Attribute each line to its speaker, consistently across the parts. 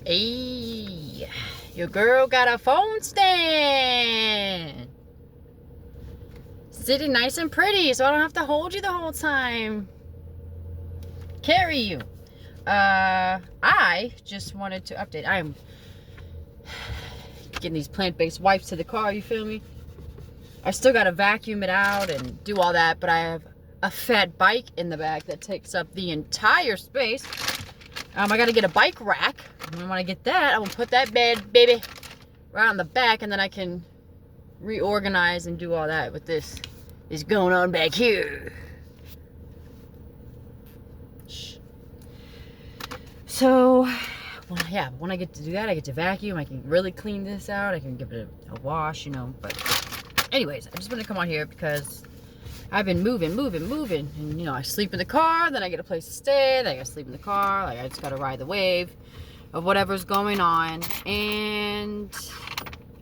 Speaker 1: Hey, your girl got a phone stand. Sitting nice and pretty, so I don't have to hold you the whole time. Carry you. I just wanted to update. I'm getting these plant-based wipes to the car, you feel me? I still gotta vacuum it out and do all that, but I have a fat bike in the back that takes up the entire space. I gotta get a bike rack. And when I get that, I'm gonna put that bed, baby, right on the back, and then I can reorganize and do all that with this is going on back here. So, well, yeah, when I get to do that, I get to vacuum. I can really clean this out. I can give it a wash, you know. But anyways, I just want to come on here because I've been moving. And, you know, I sleep in the car, then I get a place to stay, then I gotta sleep in the car. Like, I just gotta ride the wave of whatever's going on. And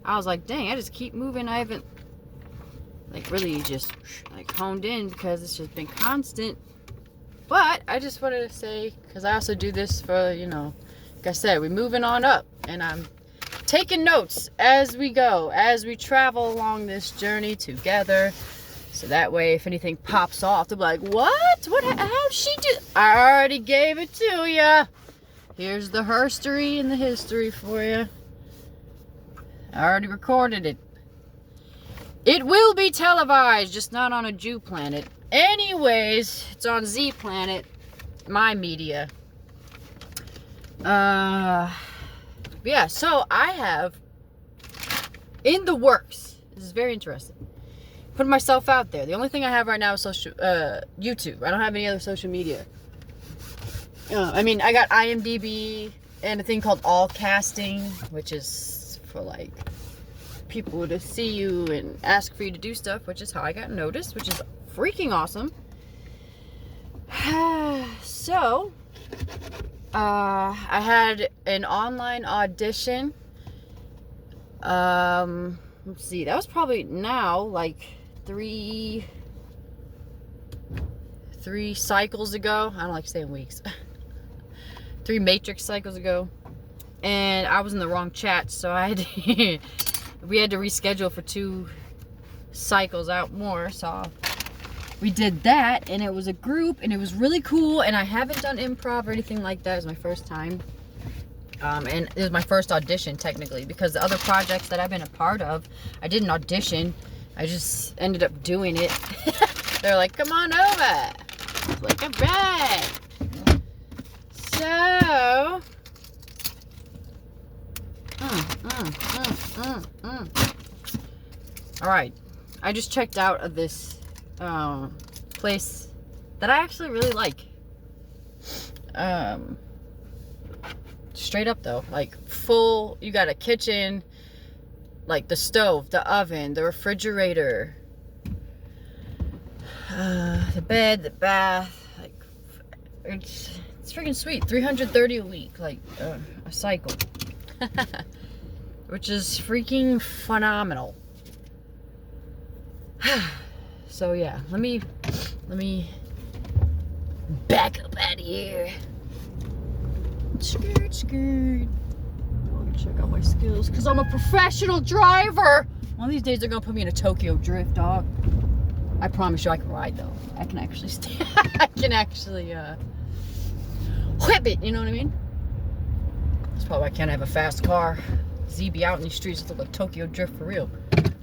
Speaker 1: I was like, dang, I just keep moving. I haven't, like, really just, like, honed in because it's just been constant. But I just wanted to say, because I also do this for, you know, like I said, we're moving on up. And I'm taking notes as we go, as we travel along this journey together. So that way, if anything pops off, they'll be like, what? How'd she do? I already gave it to ya. Here's the herstory and the history for you. I already recorded it. It will be televised, just not on a Jew planet. Anyways, it's on Z Planet, my media. Yeah, so I have in the works. This is very interesting. Putting myself out there. The only thing I have right now is YouTube. I don't have any other social media. I mean, I got IMDb and a thing called All Casting, which is for like people to see you and ask for you to do stuff, which is how I got noticed, which is freaking awesome. So, I had an online audition. Let's see, that was probably now like three cycles ago. I don't like saying weeks. 3 matrix cycles ago. And I was in the wrong chat, so I had to we had to reschedule for 2 cycles out more. So we did that, and it was a group, and it was really cool. And I haven't done improv or anything like that. It was my first time. And it was my first audition, technically, because the other projects that I've been a part of, I didn't audition. I just ended up doing it. They're like, come on over. I was like, all right. So, all right. I just checked out of this place that I actually really like. Straight up though, like full, you got a kitchen, like the stove, the oven, the refrigerator, the bed, the bath, like it's freaking sweet. 330 a week, like a cycle. Which is freaking phenomenal. So yeah, let me back up out of here. Skirt. I'm gonna check out my skills because I'm a professional driver. One of these days they're gonna put me in a Tokyo Drift, dog. I promise you I can ride though. I can actually stand. I can actually whip it, you know what I mean? That's probably why I can't have a fast car. Z be out in these streets with like Tokyo Drift for real.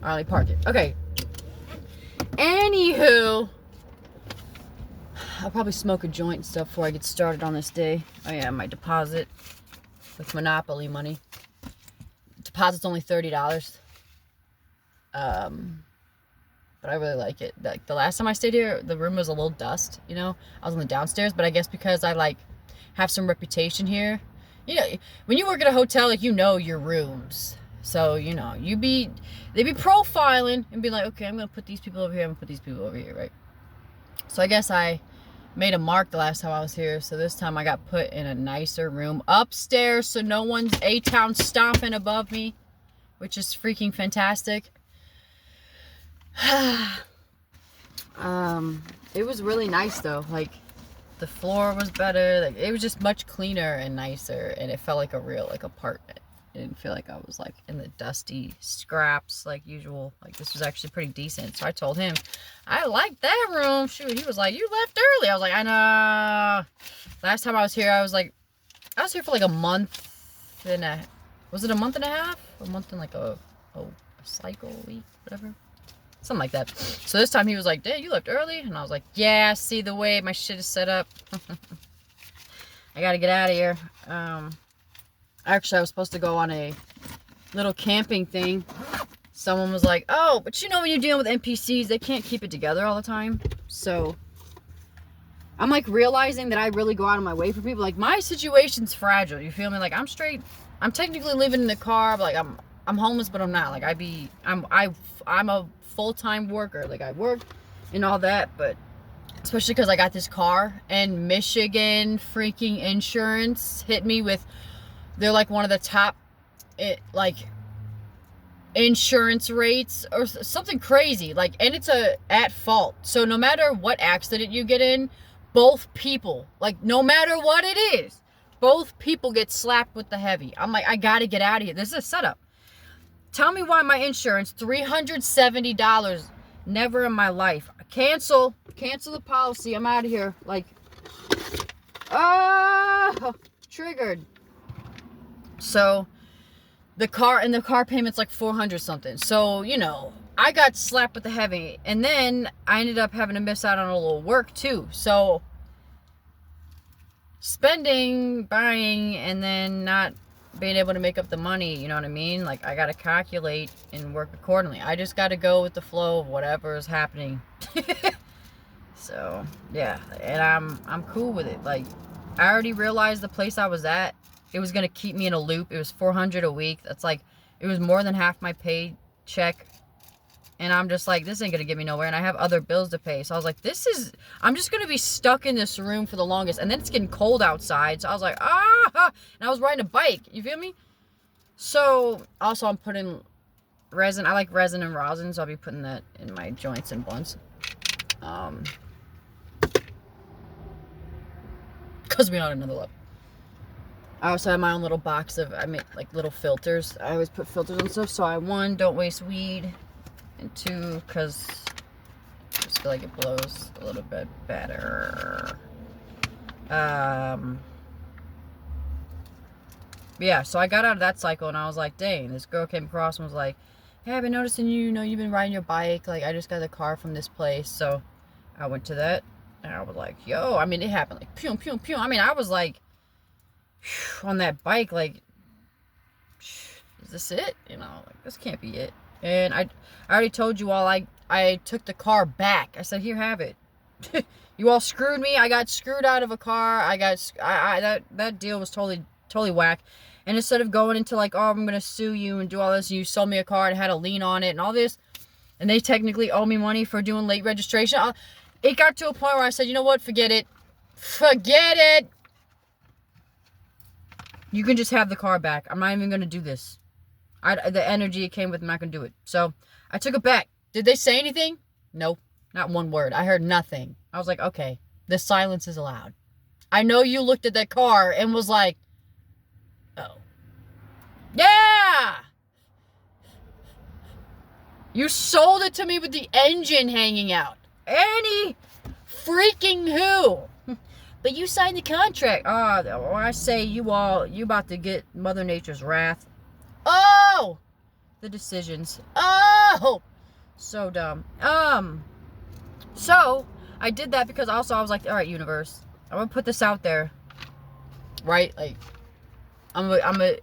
Speaker 1: I'll only park it. Okay. Anywho, I'll probably smoke a joint and stuff before I get started on this day. Oh yeah, my deposit with Monopoly money. Deposit's only $30. But I really like it. Like the last time I stayed here, the room was a little dust, you know. I was on the downstairs, but I guess because I like have some reputation here. You know, when you work at a hotel, like, you know your rooms. So, you know, they be profiling and be like, okay, I'm going to put these people over here, I'm going to put these people over here, right? So I guess I made a mark the last time I was here. So this time I got put in a nicer room upstairs so no one's A-Town stomping above me, which is freaking fantastic. It was really nice though. Like, The floor was better. Like, it was just much cleaner and nicer, and it felt like a real, like, apartment. It didn't feel like I was, like, in the dusty scraps like usual. Like, this was actually pretty decent. So I told him, I like that room. Shoot, he was like, you left early. I was like, I know. Last time I was here, I was here for like a month and a, was it a month and a half? A month and like a cycle, week, whatever. Something like that. So this time he was like, Dad, you left early? And I was like, yeah, see the way my shit is set up. I gotta get out of here. Actually, I was supposed to go on a little camping thing. Someone was like, oh, but you know when you're dealing with NPCs, they can't keep it together all the time. So I'm like realizing that I really go out of my way for people. Like, my situation's fragile. You feel me? Like, I'm straight. I'm technically living in the car, but like I'm homeless, but I'm not. Like, I'm a full-time worker. Like, I work and all that, but especially because I got this car, and Michigan freaking insurance hit me with, they're like one of the top like insurance rates or something crazy, like, and it's at fault. So no matter what accident you get in, both people, like, no matter what it is, both people get slapped with the heavy. I'm like, I gotta get out of here. This is a setup. Tell me why my insurance, $370. Never in my life. Cancel the policy. I'm out of here. Like, triggered. So the car payment's like 400 something. So, you know, I got slapped with the heavy, and then I ended up having to miss out on a little work too. So spending, buying, and then not being able to make up the money, you know what I mean? Like, I got to calculate and work accordingly. I just got to go with the flow of whatever is happening. So, yeah, and I'm cool with it. Like, I already realized the place I was at, it was going to keep me in a loop. It was $400 a week. That's like, it was more than half my paycheck. And I'm just like, this ain't going to get me nowhere. And I have other bills to pay. So I was like, I'm just going to be stuck in this room for the longest. And then it's getting cold outside. So I was like, and I was riding a bike. You feel me? So also I'm putting resin. I like resin and rosin. So I'll be putting that in my joints and blunts. Because we're on another level. I also have my own little box of, I make like little filters. I always put filters on stuff. So one, don't waste weed. And two, because I just feel like it blows a little bit better. Yeah, so I got out of that cycle, and I was like, dang, this girl came across and was like, hey, I've been noticing you've been riding your bike. Like, I just got the car from this place. So I went to that, and I was like, yo, I mean, it happened like, pew, pew, pew. I mean, I was like, on that bike, like, is this it? You know, like, this can't be it. And I already told you all, I took the car back. I said, here, have it. You all screwed me. I got screwed out of a car. That deal was totally whack. And instead of going into like, oh, I'm going to sue you and do all this, you sold me a car and had a lien on it and all this, and they technically owe me money for doing late registration. It got to a point where I said, you know what? Forget it. Forget it. You can just have the car back. I'm not even going to do this. The energy it came with, I'm not going to do it. So I took it back. Did they say anything? No, not one word. I heard nothing. I was like, okay, the silence is allowed. I know you looked at that car and was like, oh, yeah. You sold it to me with the engine hanging out. Any freaking who? But you signed the contract. Oh, I say you about to get Mother Nature's wrath. Oh, the decisions. Oh, so dumb. So I did that because also I was like, all right, universe, I'm gonna put this out there, right? Like, I'm gonna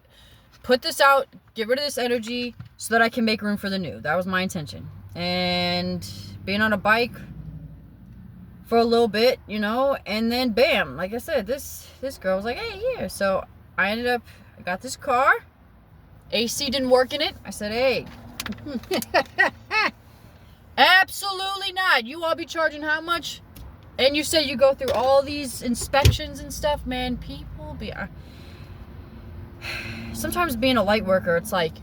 Speaker 1: put this out, get rid of this energy so that I can make room for the new. That was my intention. And being on a bike for a little bit, you know, and then bam, like I said, this girl was like, hey, here. So I got this car. AC didn't work in it. I said, hey, absolutely not. You all be charging how much? And you say you go through all these inspections and stuff, man. People be... Sometimes being a light worker, it's like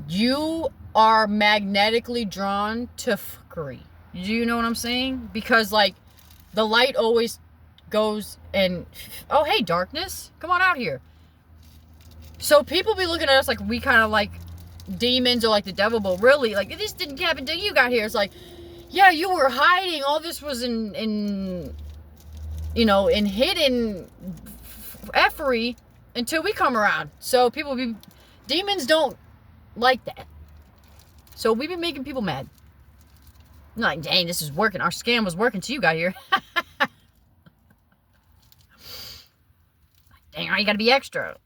Speaker 1: you are magnetically drawn to fuckery. Do you know what I'm saying? Because, like, the light always goes and, oh, hey, darkness, come on out here. So people be looking at us like we kind of like demons or like the devil, but really, like, this didn't happen till you got here. It's like, yeah, you were hiding. All this was in you know, in hidden effery until we come around. So demons don't like that. So we've been making people mad. I'm like, dang, this is working. Our scam was working till you got here. Dang, you gotta be extra.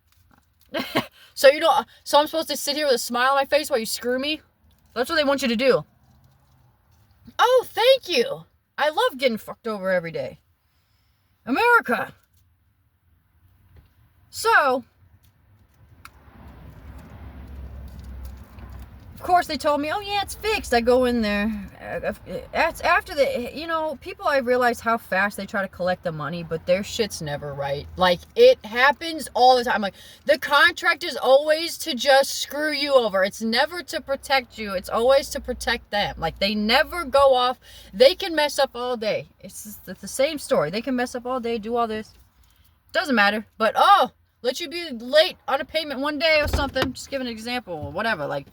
Speaker 1: So, you know, so I'm supposed to sit here with a smile on my face while you screw me? That's what they want you to do. Oh, thank you. I love getting fucked over every day. America. So, of course, they told me, oh, yeah, it's fixed. I go in there. After the, you know, people, I realize how fast they try to collect the money, but their shit's never right. Like, it happens all the time. Like, the contract is always to just screw you over. It's never to protect you. It's always to protect them. Like, they never go off. They can mess up all day. It's the same story. They can mess up all day, do all this. Doesn't matter. But, oh, let you be late on a payment one day or something. Just give an example or whatever. Like,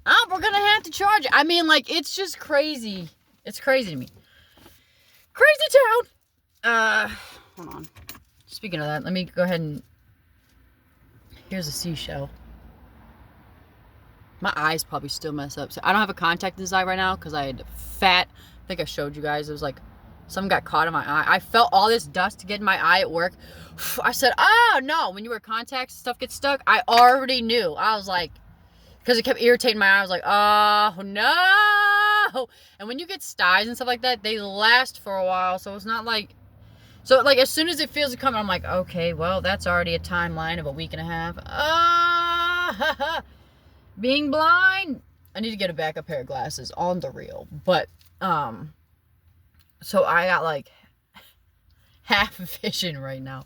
Speaker 1: oh, we're gonna have to charge it. I mean, like, it's just crazy. It's crazy to me. Crazy town. Hold on. Speaking of that, let me go ahead and... Here's a seashell. My eyes probably still mess up. So I don't have a contact in this eye right now because I had fat... I think I showed you guys. It was like... Something got caught in my eye. I felt all this dust get in my eye at work. I said, oh, no. When you wear contacts, stuff gets stuck. I already knew. I was like... Because it kept irritating my eye. I was like, oh, no. And when you get styes and stuff like that, they last for a while. So it's not like... So, like, as soon as it feels it coming, I'm like, okay, well, that's already a timeline of a week and a half. Being blind. I need to get a backup pair of glasses on the real. But, so I got, like, half vision right now.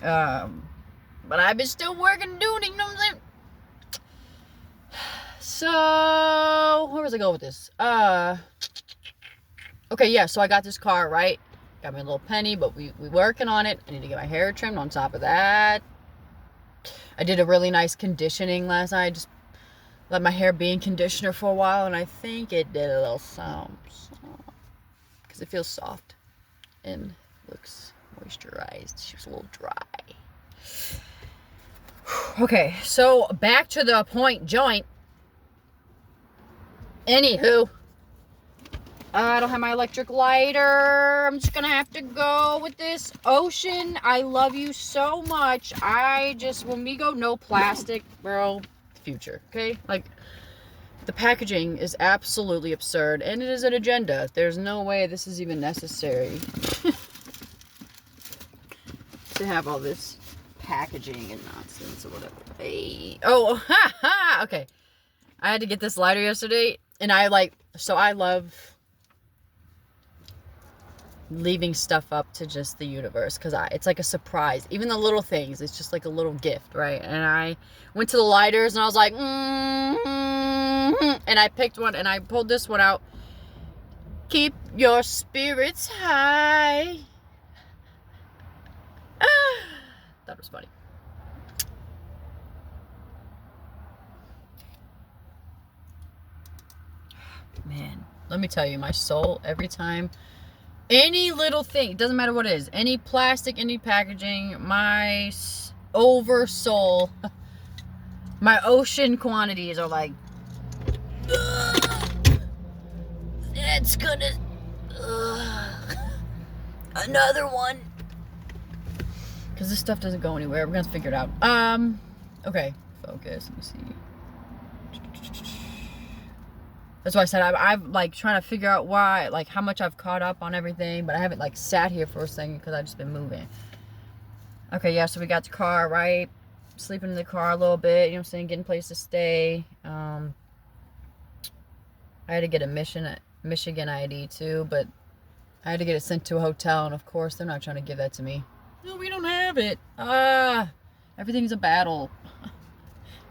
Speaker 1: But I've been still working, doing it, you know what I'm saying? So, where was I going with this? Okay, yeah, so I got this car, right? Got me a little penny, but we working on it. I need to get my hair trimmed on top of that. I did a really nice conditioning last night. Just let my hair be in conditioner for a while, and I think it did a little sound. Because it feels soft and looks moisturized. She was a little dry. Okay, so back to the point joint. Anywho, I don't have my electric lighter. I'm just gonna have to go with this. Ocean, I love you so much. When we go no plastic, bro, future, okay? Like, the packaging is absolutely absurd, and it is an agenda. There's no way this is even necessary to have all this packaging and nonsense or whatever. Hey. Oh, ha ha! Okay. I had to get this lighter yesterday, and I love leaving stuff up to just the universe, because it's like a surprise. Even the little things, it's just like a little gift, right? And I went to the lighters, and I was like, and I picked one, and I pulled this one out. Keep your spirits high. That was funny. Man, let me tell you, my soul, every time, any little thing, it doesn't matter what it is, any plastic, any packaging, my over soul, my ocean quantities are like, it's gonna, another one. Because this stuff doesn't go anywhere. We're gonna figure it out. Okay, focus, let me see. That's why I said I'm like trying to figure out why, like how much I've caught up on everything, but I haven't like sat here for a second because I've just been moving. Okay, yeah, so we got the car, right? Sleeping in the car a little bit, you know what I'm saying? Getting a place to stay. I had to get a Michigan ID too, but I had to get it sent to a hotel, and of course they're not trying to give that to me. No, we don't have it. Everything's a battle.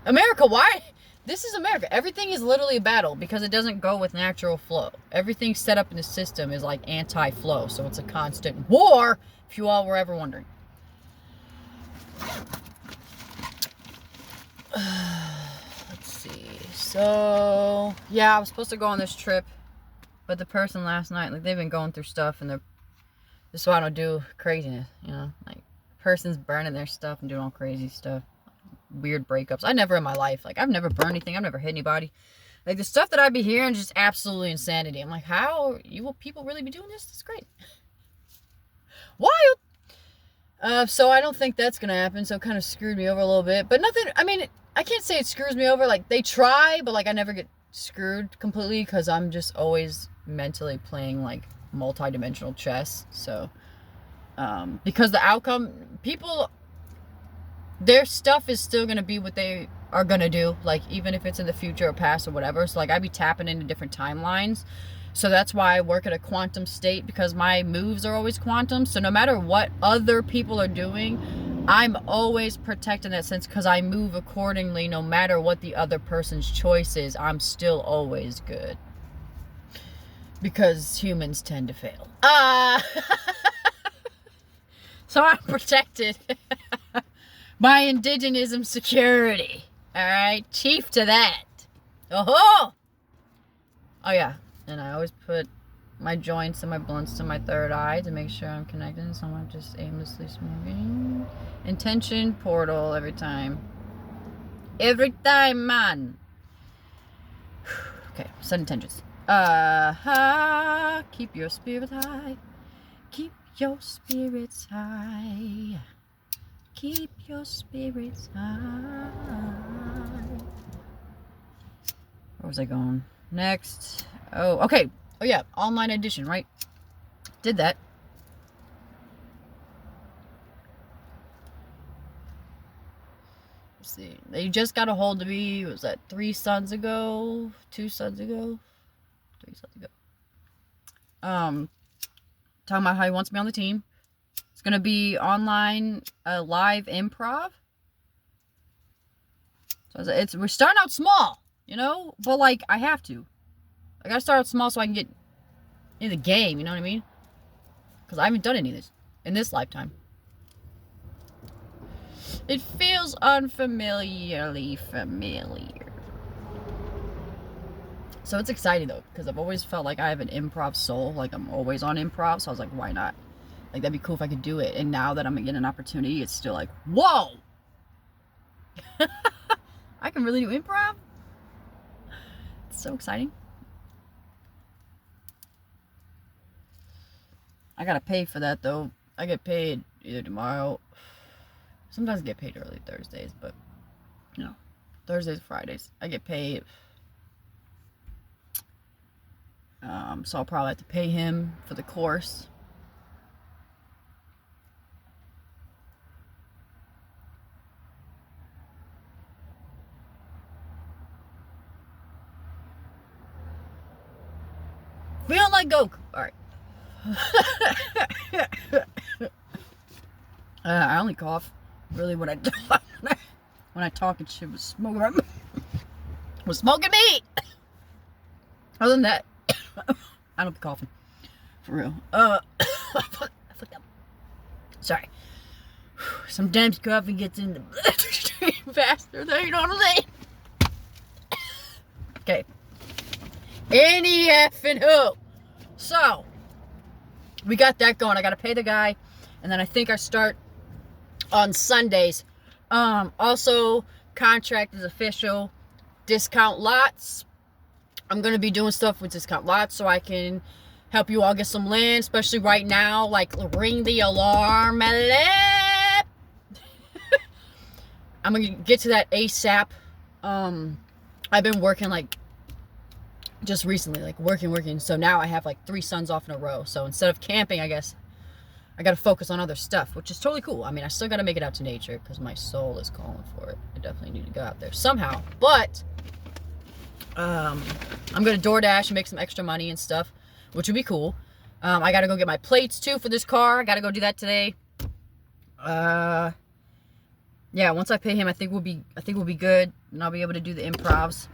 Speaker 1: America, why? This is America. Everything is literally a battle because it doesn't go with natural flow. Everything set up in the system is like anti-flow, so it's a constant war, if you all were ever wondering. Let's see. So, yeah, I was supposed to go on this trip, but the person last night, like, they've been going through stuff, and they're just so I don't do craziness, you know? Like, person's burning their stuff and doing all crazy stuff. Weird breakups. I never in my life, like, I've never burned anything. I've never hit anybody. Like, the stuff that I'd be hearing is just absolutely insanity. I'm like, how will people really be doing this? It's great. Wild. So I don't think that's gonna happen, so it kind of screwed me over a little bit. But nothing, I mean, I can't say it screws me over. Like, they try, but, like, I never get screwed completely because I'm just always mentally playing, like, multi-dimensional chess. So, because the outcome, people, their stuff is still going to be what they are going to do, like, even if it's in the future or past or whatever. So, like, I be tapping into different timelines. So that's why I work at a quantum state, because my moves are always quantum. So no matter what other people are doing, I'm always protected in that sense because I move accordingly. No matter what the other person's choice is, I'm still always good. Because humans tend to fail. So I'm protected by indigenism security. Alright? Chief to that. Oh yeah. And I always put my joints and my blunts to my third eye to make sure I'm connected. So I'm not just aimlessly smoking. Intention portal every time. Every time, man. Okay, set intentions. Keep your spirits high. Keep your spirits high. Keep your spirits high. Where was I going? Next. Oh, okay. Oh, yeah. Online edition, right? Did that. Let's see. They just got a hold of me. Was that 3 suns ago? 2 suns ago? 3 suns ago. Talking about how he wants me on the team. It's going to be online, live improv. So we're starting out small, you know? But, like, I have to. I gotta start out small so I can get in the game, you know what I mean? Because I haven't done any of this in this lifetime. It feels unfamiliarly familiar. So it's exciting though, because I've always felt like I have an improv soul. Like, I'm always on improv, so I was like, why not? Like, that'd be cool if I could do it. And now that I'm getting an opportunity, it's still like, whoa! I can really do improv? It's so exciting. I gotta pay for that though. I get paid either tomorrow. Sometimes I get paid early Thursdays, but you know, Thursdays, Fridays. I get paid. So I'll probably have to pay him for the course. Feeling like Goku. Alright. I only cough really when I talk and shit. Was smoking meat. Other than that, I don't be coughing for real. I fucked up. Sorry. Sometimes coffee gets in the bloodstream faster than, you know what I'm saying? Okay. Any effing who. So, we got that going. I got to pay the guy. And then I think I start on Sundays. Also, contract is official. Discount lots. I'm going to be doing stuff with discount lots so I can help you all get some land. Especially right now. Like, ring the alarm alert. I'm going to get to that ASAP. I've been working like just recently, like working. So now I have like 3 suns off in a row. So instead of camping, I guess I got to focus on other stuff, which is totally cool. I mean, I still got to make it out to nature because my soul is calling for it. I definitely need to go out there somehow. But I'm going to DoorDash and make some extra money and stuff, which would be cool. I got to go get my plates too for this car. I got to go do that today. yeah, once I pay him, I think we'll be good, and I'll be able to do the improvs.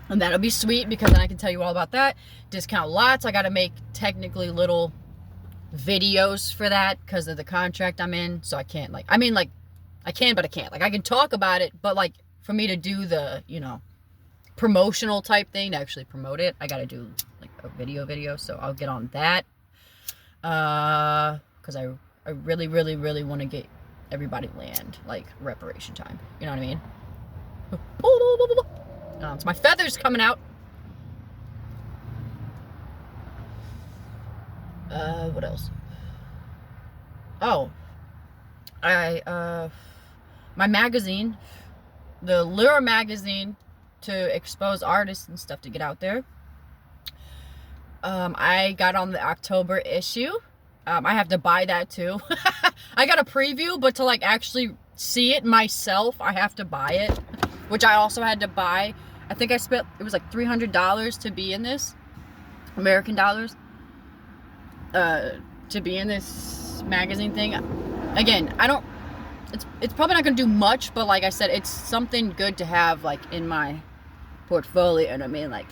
Speaker 1: And that'll be sweet, because then I can tell you all about that. Discount lots. I got to make technically little videos for that because of the contract I'm in. So I can't, like, I mean, like, I can, but I can't. Like, I can talk about it, but, like, for me to do the, you know, promotional type thing, to actually promote it, I got to do, like, a video. So I'll get on that. Because I really, really, really want to get everybody land, like, reparation time. You know what I mean? It's my feathers coming out. What else? Oh, my magazine, the Lure magazine, to expose artists and stuff to get out there. I got on the October issue. I have to buy that too. I got a preview, but to, like, actually see it myself, I have to buy it, which I also had to buy. I think I spent, it was like $300 to be in this, American dollars, to be in this magazine thing. Again, I don't, it's probably not going to do much, but like I said, it's something good to have, like, in my portfolio. And I mean, like,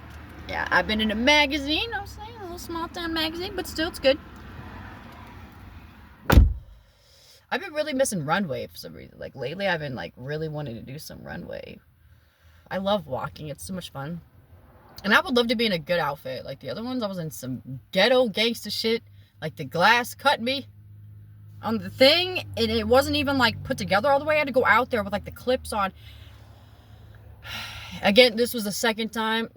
Speaker 1: yeah, I've been in a magazine, I was saying, a little small town magazine, but still, it's good. I've been really missing runway for some reason. Like, lately, I've been, like, really wanting to do some runway. I love walking. It's so much fun. And I would love to be in a good outfit. Like the other ones, I was in some ghetto gangster shit. Like the glass cut me on the thing. And it wasn't even, like, put together all the way. I had to go out there with, like, the clips on. Again, this was the second time.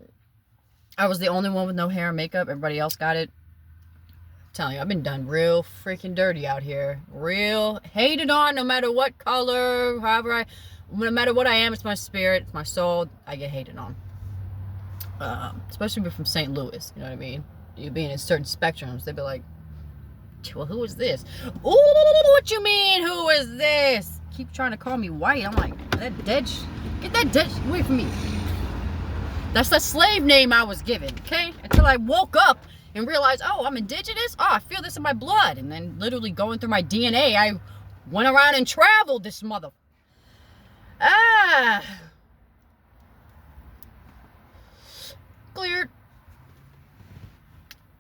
Speaker 1: I was the only one with no hair and makeup. Everybody else got it. I'm telling you, I've been done real freaking dirty out here. Real hated on, no matter what color, no matter what I am, it's my spirit, it's my soul, I get hated on. Especially if you're from St. Louis, you know what I mean? You being in certain spectrums, they'd be like, well, who is this? Ooh, what you mean, who is this? Keep trying to call me white. I'm like, get that dead shit away from me. That's the slave name I was given, okay? Until I woke up and realized, oh, I'm indigenous? Oh, I feel this in my blood. And then literally going through my DNA, I went around and traveled this mother.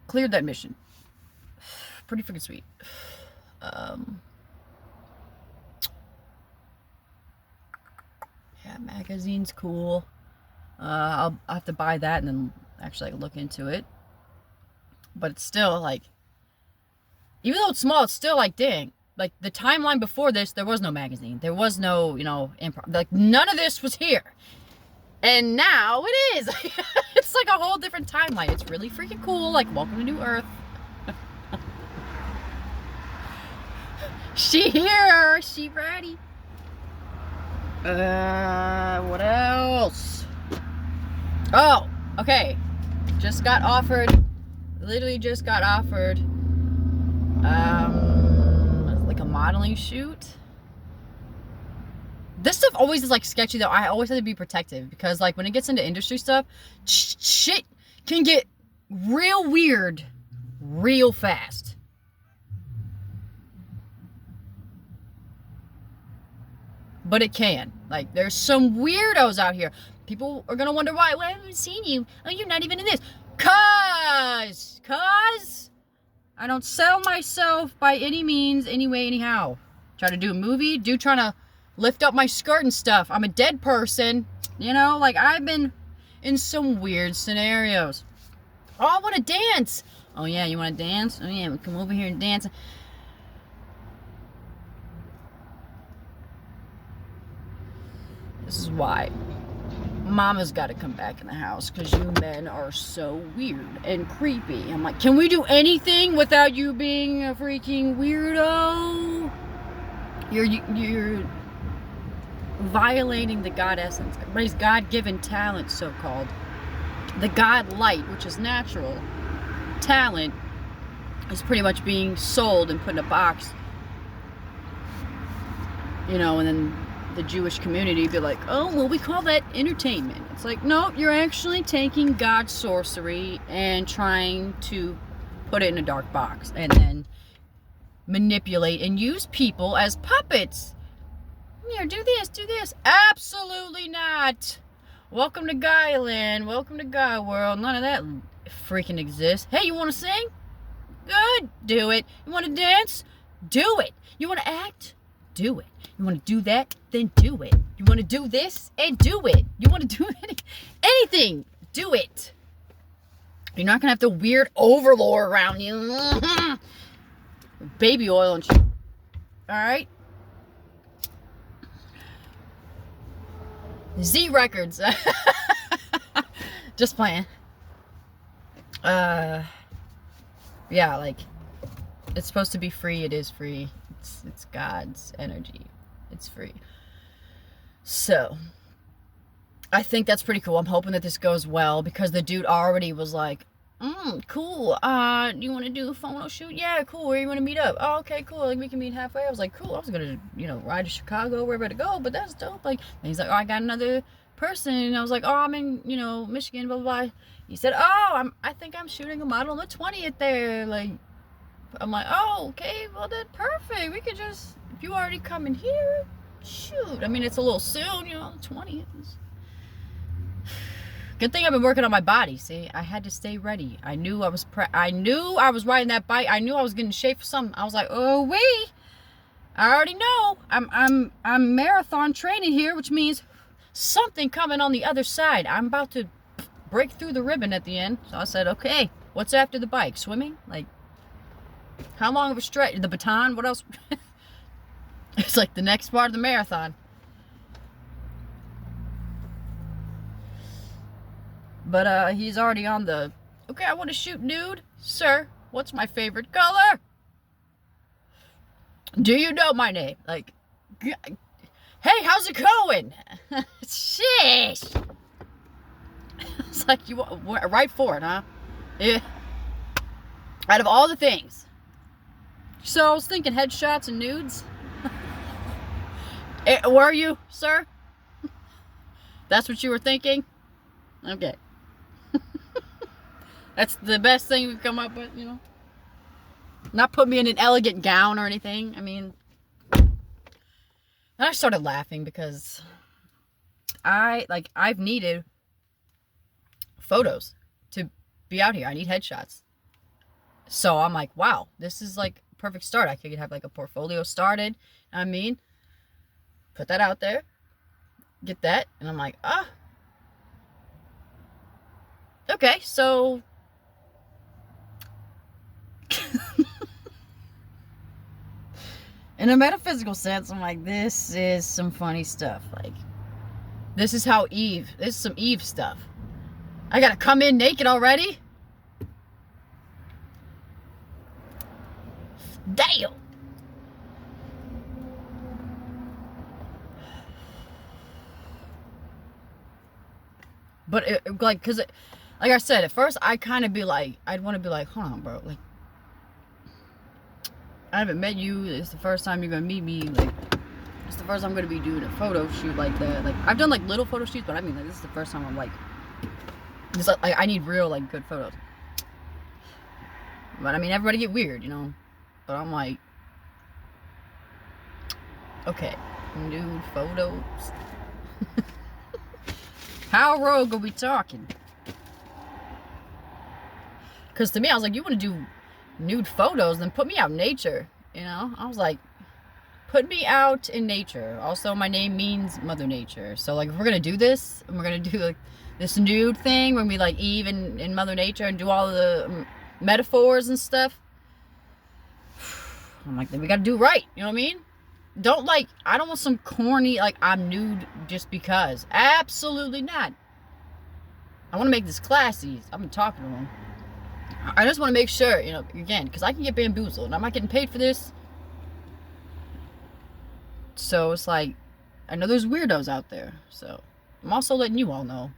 Speaker 1: Cleared that mission. Pretty freaking sweet. Yeah, magazine's cool. I'll have to buy that and then actually, like, look into it. But it's still, like, even though it's small, it's still, like, dang. Like, the timeline before this, there was no magazine. There was no, you know, improv. Like, none of this was here. And now it is. It's like a whole different timeline. It's really freaking cool. Like, welcome to New Earth. She here. She ready. What else? Oh, okay. Literally just got offered, like a modeling shoot. This stuff always is, like, sketchy, though. I always have to be protective because, like, when it gets into industry stuff, shit can get real weird real fast. But it can. Like, there's some weirdos out here. People are gonna wonder why. Well, I haven't seen you. Oh, you're not even in this. Cause I don't sell myself by any means, anyway, anyhow. Try to do a movie, trying to lift up my skirt and stuff. I'm a dead person, you know? Like, I've been in some weird scenarios. Oh, I want to dance. Oh, yeah, you want to dance? Oh, yeah, come over here and dance. This is why Mama's got to come back in the house, because you men are so weird and creepy. I'm like, can we do anything without you being a freaking weirdo? You're violating the God essence. Everybody's God-given talent, so-called. The God light, which is natural talent, is pretty much being sold and put in a box. You know, and then the Jewish community be like, oh, well, we call that entertainment. It's like, no, you're actually taking God's sorcery and trying to put it in a dark box and then manipulate and use people as puppets. Here, do this, do this. Absolutely not. Welcome to Guyland. Welcome to Guy World. None of that freaking exists. Hey, you want to sing? Good. Do it. You want to dance? Do it. You want to act? Do it. You want to do that? Then do it. You want to do this? And do it. You want to do anything? Do it. You're not going to have the weird overlord around you. Baby oil and shit. Alright? Z Records. Just playing. Yeah, like, it's supposed to be free. It is free. It's God's energy. It's free. So, I think that's pretty cool. I'm hoping that this goes well because the dude already was like, cool. You want to do a photo shoot? Yeah, cool. Where you want to meet up? Oh, okay, cool. Like, we can meet halfway. I was like, cool. I was going to, ride to Chicago, wherever to go, but that's dope. Like, and he's like, oh, I got another person. And I was like, oh, I'm in, Michigan, blah, blah, blah. He said, oh, I think I'm shooting a model on the 20th there. Like, I'm like, oh, okay. Well, then perfect. We could just, if you already coming here, shoot. I mean, it's a little soon, the 20th. Good thing I've been working on my body. See, I had to stay ready. I knew I was riding that bike. I knew I was getting shape for something. I was like, oh wait, I already know. I'm marathon training here, which means something coming on the other side. I'm about to break through the ribbon at the end. So I said, okay, what's after the bike? Swimming? Like, how long of a stretch? The baton? What else? It's like the next part of the marathon. But he's already on the, okay, I want to shoot nude. Sir, what's my favorite color? Do you know my name? Like, hey, how's it going? Shish. It's like, you right for it, huh? Yeah. Out of all the things. So I was thinking headshots and nudes. Were you, sir? That's what you were thinking? Okay. That's the best thing we've come up with, Not put me in an elegant gown or anything. I mean, and I started laughing because I've needed photos to be out here. I need headshots. So I'm like, wow, this is like a perfect start. I could have like a portfolio started. I mean, put that out there, get that. And I'm like, okay, so in a metaphysical sense, I'm like, this is some funny stuff. Like, this is how this is some Eve stuff. I gotta come in naked already? Damn! But, because like I said, at first, I'd want to be like, hold on, bro. Like, I haven't met you. It's the first time you're going to meet me. Like, it's the first time I'm going to be doing a photo shoot like that. Like, I've done, like, little photo shoots, but I mean, like, this is the first time I'm, like, just, like, I need real, like, good photos. But, I mean, everybody get weird, But I'm like, okay, nude photos. How rogue are we talking? Because to me, I was like, you want to do nude photos, then put me out in nature, I was like, put me out in nature. Also, my name means Mother Nature. So, like, if we're going to do this, and we're going to do, like, this nude thing, when we, like, Eve in Mother Nature and do all the metaphors and stuff, I'm like, then we got to do right. You know what I mean? I don't want some corny, like, I'm nude just because. Absolutely not. I want to make this classy. I've been talking to him. I just want to make sure, again, because I can get bamboozled, and I'm not getting paid for this. So it's like, I know there's weirdos out there, so I'm also letting you all know.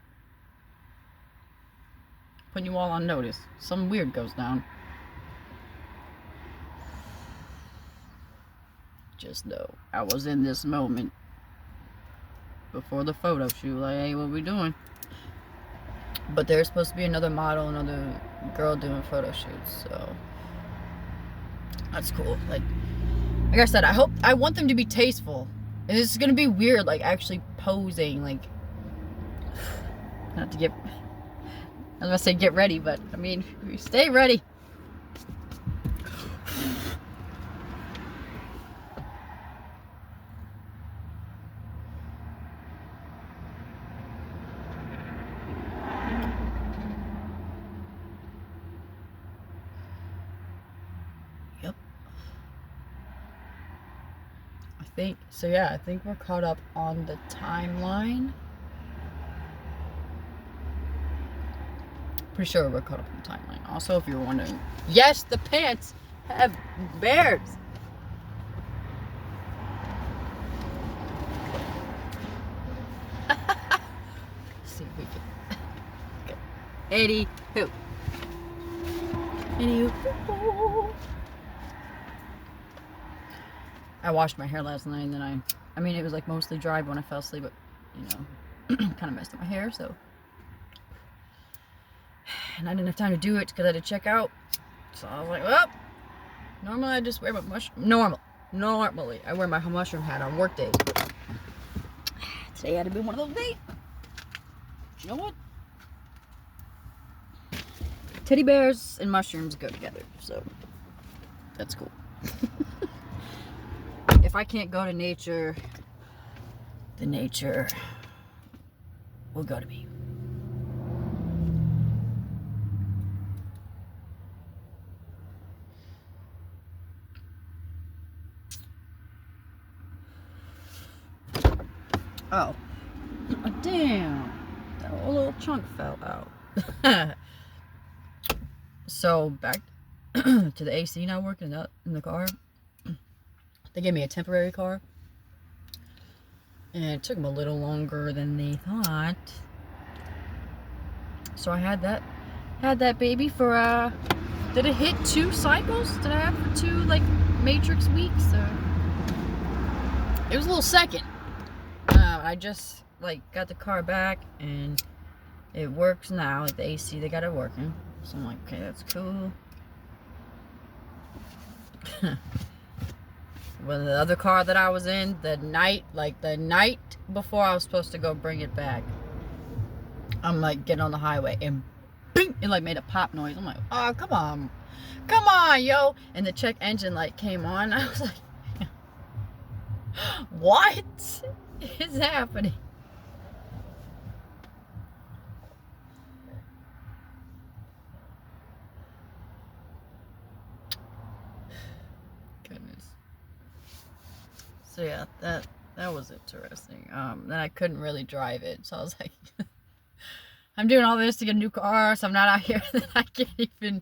Speaker 1: Putting you all on notice. Something weird goes down. Just know, I was in this moment before the photo shoot, like, hey, what we doing? But there's supposed to be another model, another girl doing photo shoots, so that's cool. Like I said, I want them to be tasteful. And this is gonna be weird, like actually posing, like not to get, I was gonna say get ready, but I mean, stay ready. Yep. I think we're caught up on the timeline. Pretty sure we're caught up on the timeline. Also, if you're wondering, yes, the pants have bears. Let's see if we can. Okay. Anywho. I washed my hair last night, and then I mean, it was like mostly dry when I fell asleep, but you know, kind of messed up my hair, so. And I didn't have time to do it because I had to check out. So I was like, well, normally I just wear my normally I wear my mushroom hat on work days. But today had to be one of those days. But you know what? Teddy bears and mushrooms go together, so that's cool. If I can't go to nature, the nature will go to me. Oh, damn, that whole little chunk fell out. So back to the AC not working in the car. They gave me a temporary car, and it took them a little longer than they thought. So I had that baby for did it hit 2 cycles? Did I have for 2 like matrix weeks? It was a little second. I just like got the car back and it works now. Like the AC, they got it working. So I'm like, okay, that's cool. Well, the other car that I was in, the night before I was supposed to go bring it back, I'm like getting on the highway and bing, it like made a pop noise. I'm like, oh, come on, yo. And the check engine light came on. I was like, what is happening? Goodness. So yeah, that was interesting. Then I couldn't really drive it, so I was like, I'm doing all this to get a new car, so I'm not out here that I can't even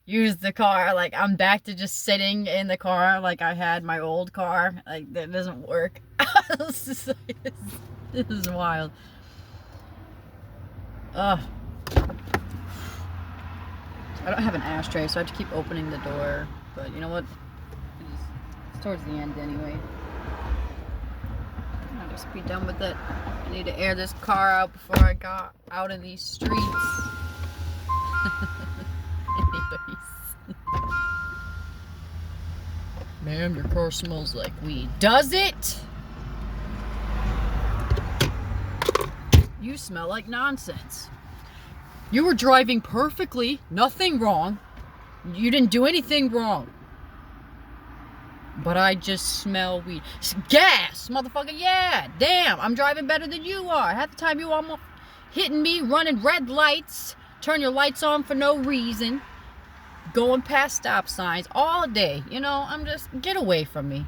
Speaker 1: use the car. Like, I'm back to just sitting in the car like I had my old car. Like, that doesn't work. This is wild. Ugh. I don't have an ashtray, so I have to keep opening the door. But you know what? It's towards the end anyway. I'll just be done with it. I need to air this car out before I got out in these streets. Anyways. Ma'am, your car smells like weed. Does it? You smell like nonsense. You were driving perfectly. Nothing wrong. You didn't do anything wrong. But I just smell weed. Gas, motherfucker, yeah. Damn, I'm driving better than you are. Half the time you almost hitting me, running red lights, turn your lights on for no reason, going past stop signs all day. You know, I'm just, get away from me.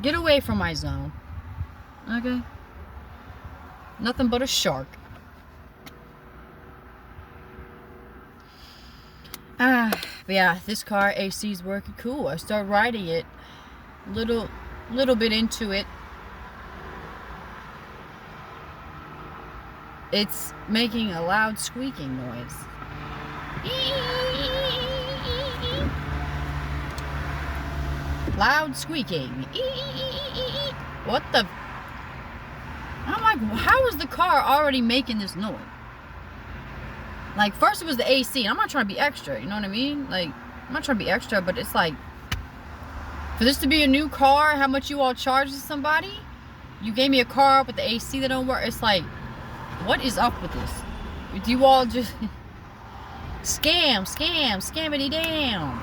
Speaker 1: Get away from my zone. Okay? Nothing but a shark. But yeah, this car AC is working cool. I start riding it, little bit into it. It's making a loud squeaking noise. Loud squeaking. What the? I'm like, how is the car already making this noise? Like, first it was the AC, and I'm not trying to be extra, you know what I mean? Like, I'm not trying to be extra, but it's like, For this to be a new car, how much you all charge somebody? You gave me a car with the AC that don't work. It's like, what is up with this? Do you all just scammity damn?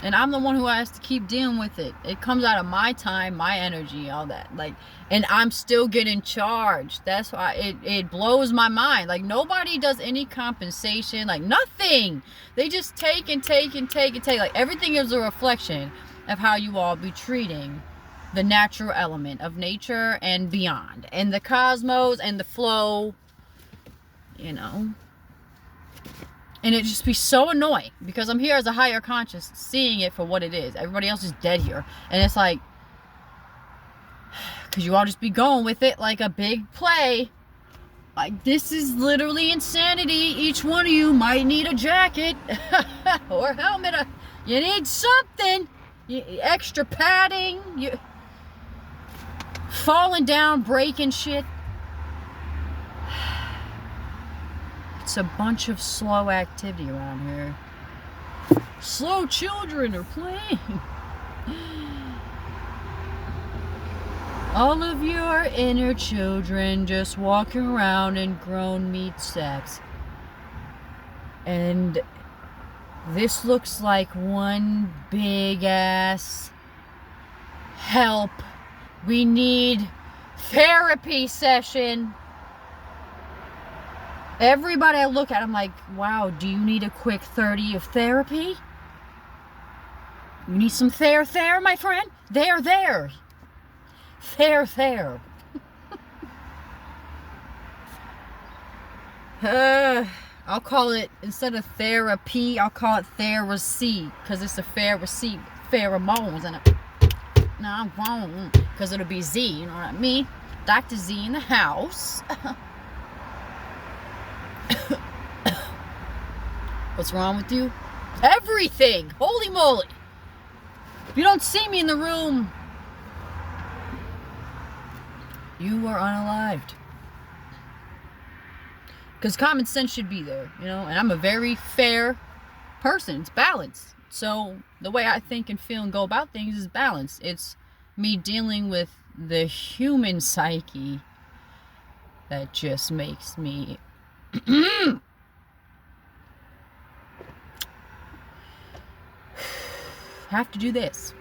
Speaker 1: And I'm the one who has to keep dealing with it. It comes out of my time, my energy, all that. Like, and I'm still getting charged. That's why it blows my mind. Like, nobody does any compensation, like nothing. They just take and take and take and take. Like, everything is a reflection of how you all be treating the natural element of nature and beyond. And the cosmos and the flow, you know. And it just be so annoying because I'm here as a higher conscious, seeing it for what it is. Everybody else is dead here. And it's like, because you all just be going with it like a big play. Like, this is literally insanity. Each one of you might need a jacket or a helmet. You need something. Extra padding. You falling down, breaking shit. It's a bunch of slow activity around here. Slow children are playing. All of your inner children just walking around in grown meat sacks. And this looks like one big ass help. We need therapy session. Everybody I look at, I'm like, wow, do you need a quick 30 of therapy? You need some there, my friend? There. I'll call it, instead of therapy, I'll call it Theracy, because it's a Pharisee, pheromones, and no, I won't, because it'll be Z, you know what I mean? Dr. Z in the house. What's wrong with you? Everything! Holy moly! If you don't see me in the room, you are unalived. Because common sense should be there, you know? And I'm a very fair person. It's balanced. So the way I think and feel and go about things is balanced. It's me dealing with the human psyche that just makes me have to do this.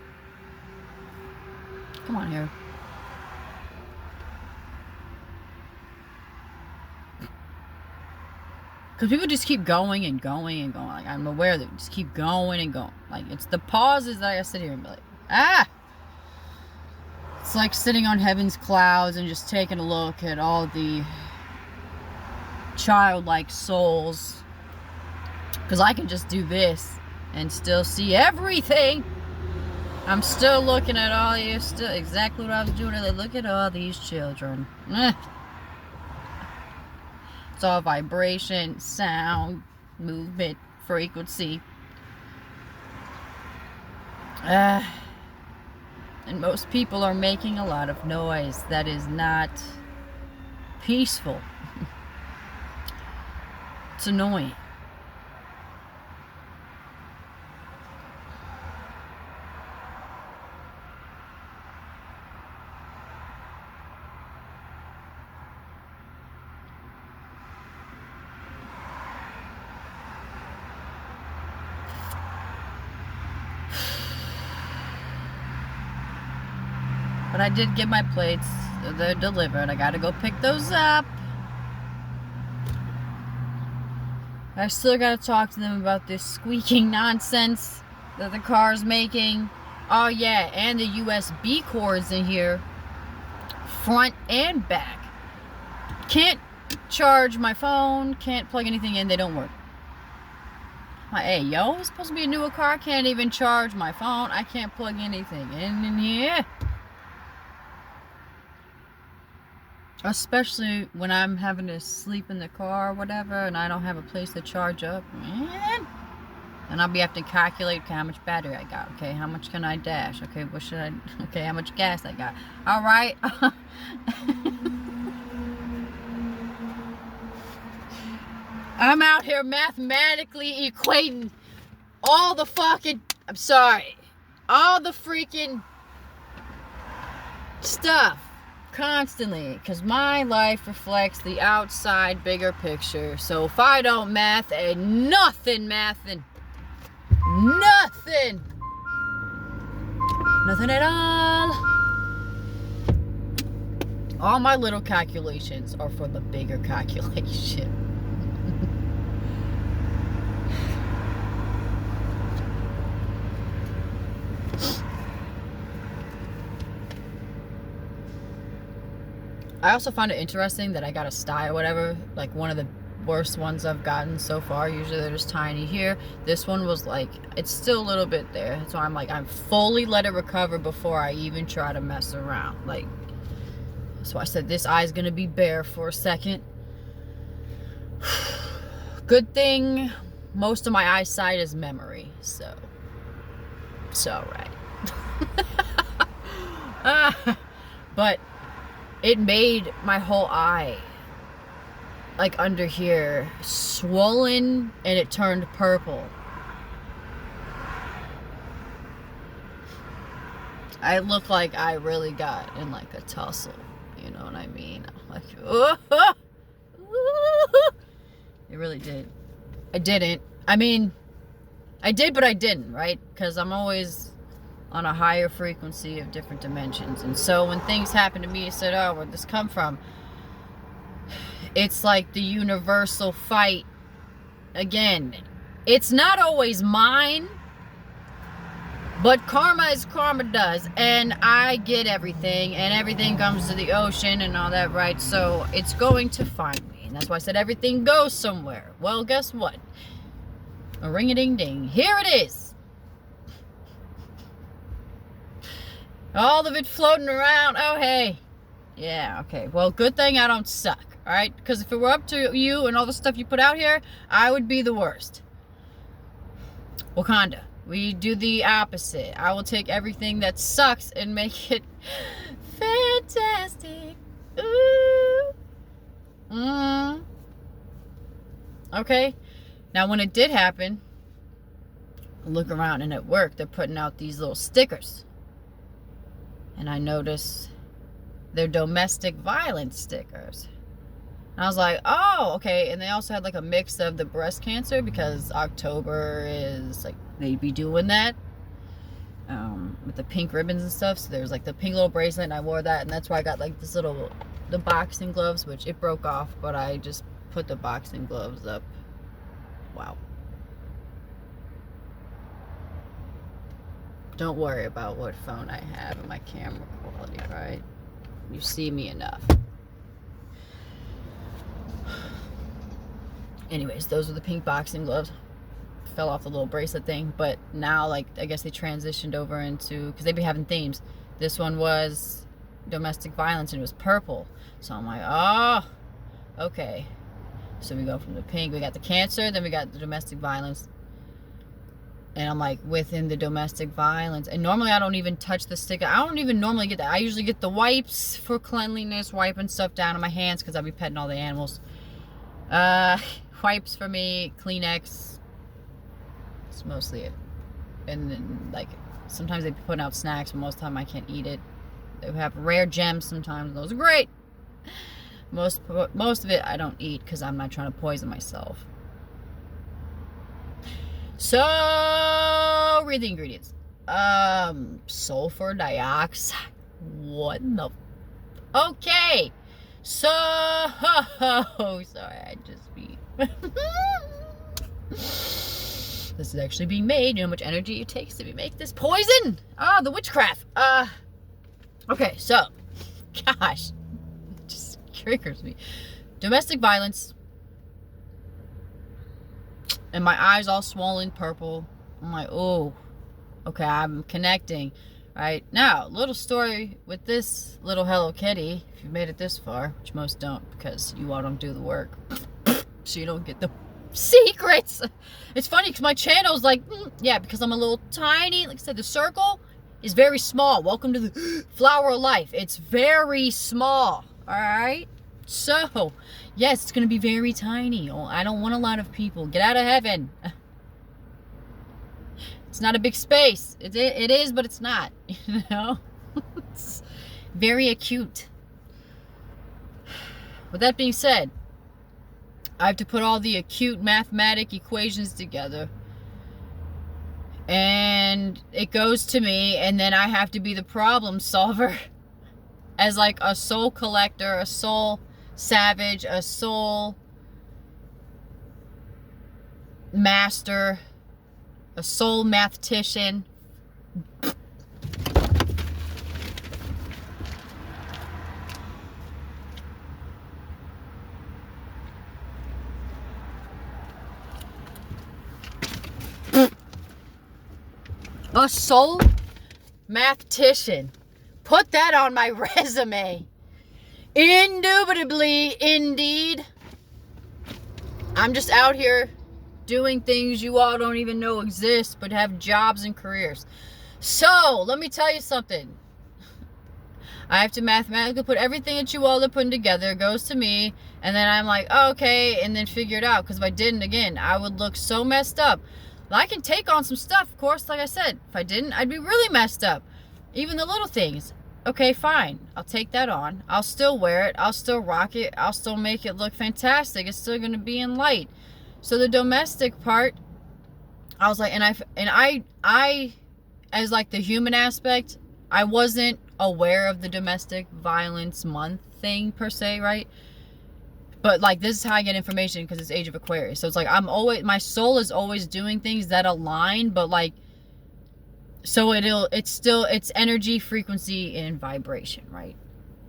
Speaker 1: Come on here. Because people just keep going and going and going. Like, I'm aware that just keep going and going. Like, it's the pauses that I gotta sit here and be like, ah! It's like sitting on heaven's clouds and just taking a look at all the childlike souls. Because I can just do this and still see everything. I'm still looking at all you, still exactly what I was doing. Like, look at all these children. It's all vibration, sound, movement, frequency. And most people are making a lot of noise that is not peaceful. It's annoying. But I did get my plates. They're delivered. I gotta go pick those up. I still gotta talk to them about this squeaking nonsense that the car's making. Oh yeah, and the USB cords in here, front and back. Can't charge my phone, can't plug anything in, they don't work. Like, hey, yo, it's supposed to be a newer car. I can't even charge my phone. I can't plug anything in here. Especially when I'm having to sleep in the car or whatever, and I don't have a place to charge up, man. And I'll be having to calculate, okay, how much battery I got. Okay, how much can I dash? Okay, what should I, okay, how much gas I got. All right. I'm out here mathematically equating all the fucking, I'm sorry, all the freaking stuff constantly, because my life reflects the outside bigger picture. So if I don't math, ain't nothing mathing. Nothing. Nothing at all. All my little calculations are for the bigger calculation. I also find it interesting that I got a sty or whatever, like one of the worst ones I've gotten so far. Usually they're just tiny here. This one was like, it's still a little bit there. So I'm like, I'm fully let it recover before I even try to mess around. Like, so I said this eye's gonna be bare for a second. Good thing most of my eyesight is memory, so it's alright. But it made my whole eye, like under here, swollen, and it turned purple. I look like I really got in like a tussle, you know what I mean? Like, it really did. I didn't. I mean, I did, but I didn't, right? Because I'm always on a higher frequency of different dimensions. And so when things happen to me, I said, oh, where'd this come from? It's like the universal fight. Again, it's not always mine, but karma is karma does. And I get everything, and everything comes to the ocean and all that, right? So it's going to find me. And that's why I said everything goes somewhere. Well, guess what? A ring-a-ding-ding. Here it is. All of it floating around. Oh, hey. Yeah, okay. Well, good thing I don't suck, all right? Because if it were up to you and all the stuff you put out here, I would be the worst. Wakanda. We do the opposite. I will take everything that sucks and make it fantastic. Ooh. Okay. Now, when it did happen, I look around, and at work, they're putting out these little stickers. And I noticed they're domestic violence stickers. And I was like, oh, okay. And they also had like a mix of the breast cancer, because October is like, they'd be doing that with the pink ribbons and stuff. So there's like the pink little bracelet, and I wore that. And that's why I got like this little, the boxing gloves, which it broke off, but I just put the boxing gloves up. Wow. Don't worry about what phone I have and my camera quality, right? You see me enough. Anyways, those are the pink boxing gloves. Fell off the little bracelet thing, but now, like, I guess they transitioned over into, because they be having themes. This one was domestic violence, and it was purple. So I'm like, oh, okay. So we go from the pink, we got the cancer, then we got the domestic violence. And I'm like, within the domestic violence. And normally I don't even touch the sticker. I don't even normally get that. I usually get the wipes for cleanliness, wiping stuff down on my hands because I'll be petting all the animals. Wipes for me, Kleenex. That's mostly it. And then, like, sometimes they put out snacks, but most of the time I can't eat it. They have rare gems sometimes. Those are great. Most of it I don't eat because I'm not trying to poison myself. So, read the ingredients. Sulfur dioxide. What the? Okay. So, sorry, I just be. This is actually being made. You know how much energy it takes to make this poison? Ah, the witchcraft. Okay, so, gosh, it just triggers me. Domestic violence. And my eyes all swollen purple. I'm like, oh, okay, I'm connecting. Right now, little story with this little Hello Kitty. If you made it this far, which most don't, because you all don't do the work, so you don't get the secrets. It's funny because my channel is like, yeah, because I'm a little tiny. Like I said, the circle is very small. Welcome to the flower of life. It's very small. All right. So, yes, it's going to be very tiny. Oh, I don't want a lot of people. Get out of heaven. It's not a big space. It is, but it's not. You know? It's very acute. With that being said, I have to put all the acute mathematic equations together. And it goes to me, and then I have to be the problem solver. As like a soul collector, a soul savage, a soul master, a soul mathematician. A soul mathematician. Put that on my resume. Indubitably, indeed. I'm just out here doing things you all don't even know exist, but have jobs and careers. So, let me tell you something. I have to mathematically put everything that you all are putting together. It goes to me, and then I'm like, oh, okay, and then figure it out. Because if I didn't, again, I would look so messed up. I can take on some stuff, of course, like I said. If I didn't, I'd be really messed up. Even the little things. Okay, fine. I'll take that on. I'll still wear it. I'll still rock it. I'll still make it look fantastic. It's still going to be in light. So the domestic part, I was like, and I, as like the human aspect, I wasn't aware of the domestic violence month thing per se, right? But like, this is how I get information, because it's Age of Aquarius. So it's like, my soul is always doing things that align, but like, so it's energy, frequency, and vibration, right?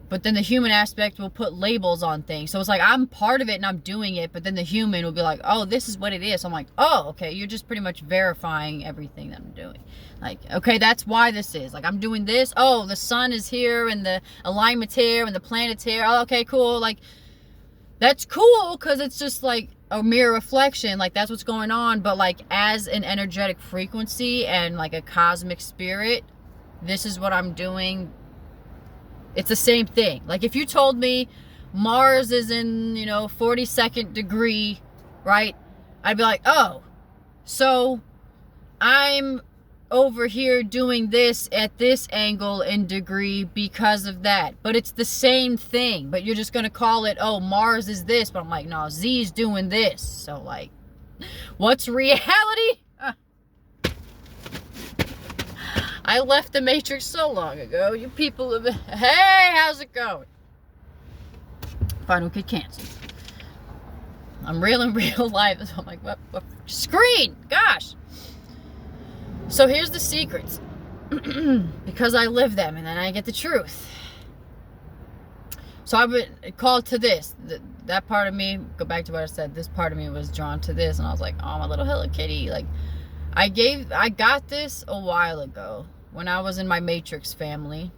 Speaker 1: But then the human aspect will put labels on things. So it's like, I'm part of it and I'm doing it, but then the human will be like, oh, this is what it is. So I'm like, oh, okay, you're just pretty much verifying everything that I'm doing. Like, okay, that's why this is. Like, I'm doing this. Oh, the sun is here, and the alignment's here, and the planet's here. Oh, okay, cool. Like, that's cool, because it's just like a mirror reflection. Like, that's what's going on. But like, as an energetic frequency and like a cosmic spirit, this is what I'm doing. It's the same thing. Like, if you told me Mars is in, 42nd degree, right? I'd be like, oh, so I'm over here doing this at this angle in degree because of that. But it's the same thing. But you're just going to call it, oh, Mars is this. But I'm like, no, Z's doing this. So, like, what's reality? I left the Matrix so long ago. You people have been, hey, how's it going? Final Kid canceled. I'm real in real life. So I'm like, what? Screen! Gosh! So here's the secrets. Because I live them, and then I get the truth. So I've been called to this. That part of me, go back to what I said, this part of me was drawn to this, and I was like, oh, my little Hello Kitty. Like, I got this a while ago when I was in my Matrix family,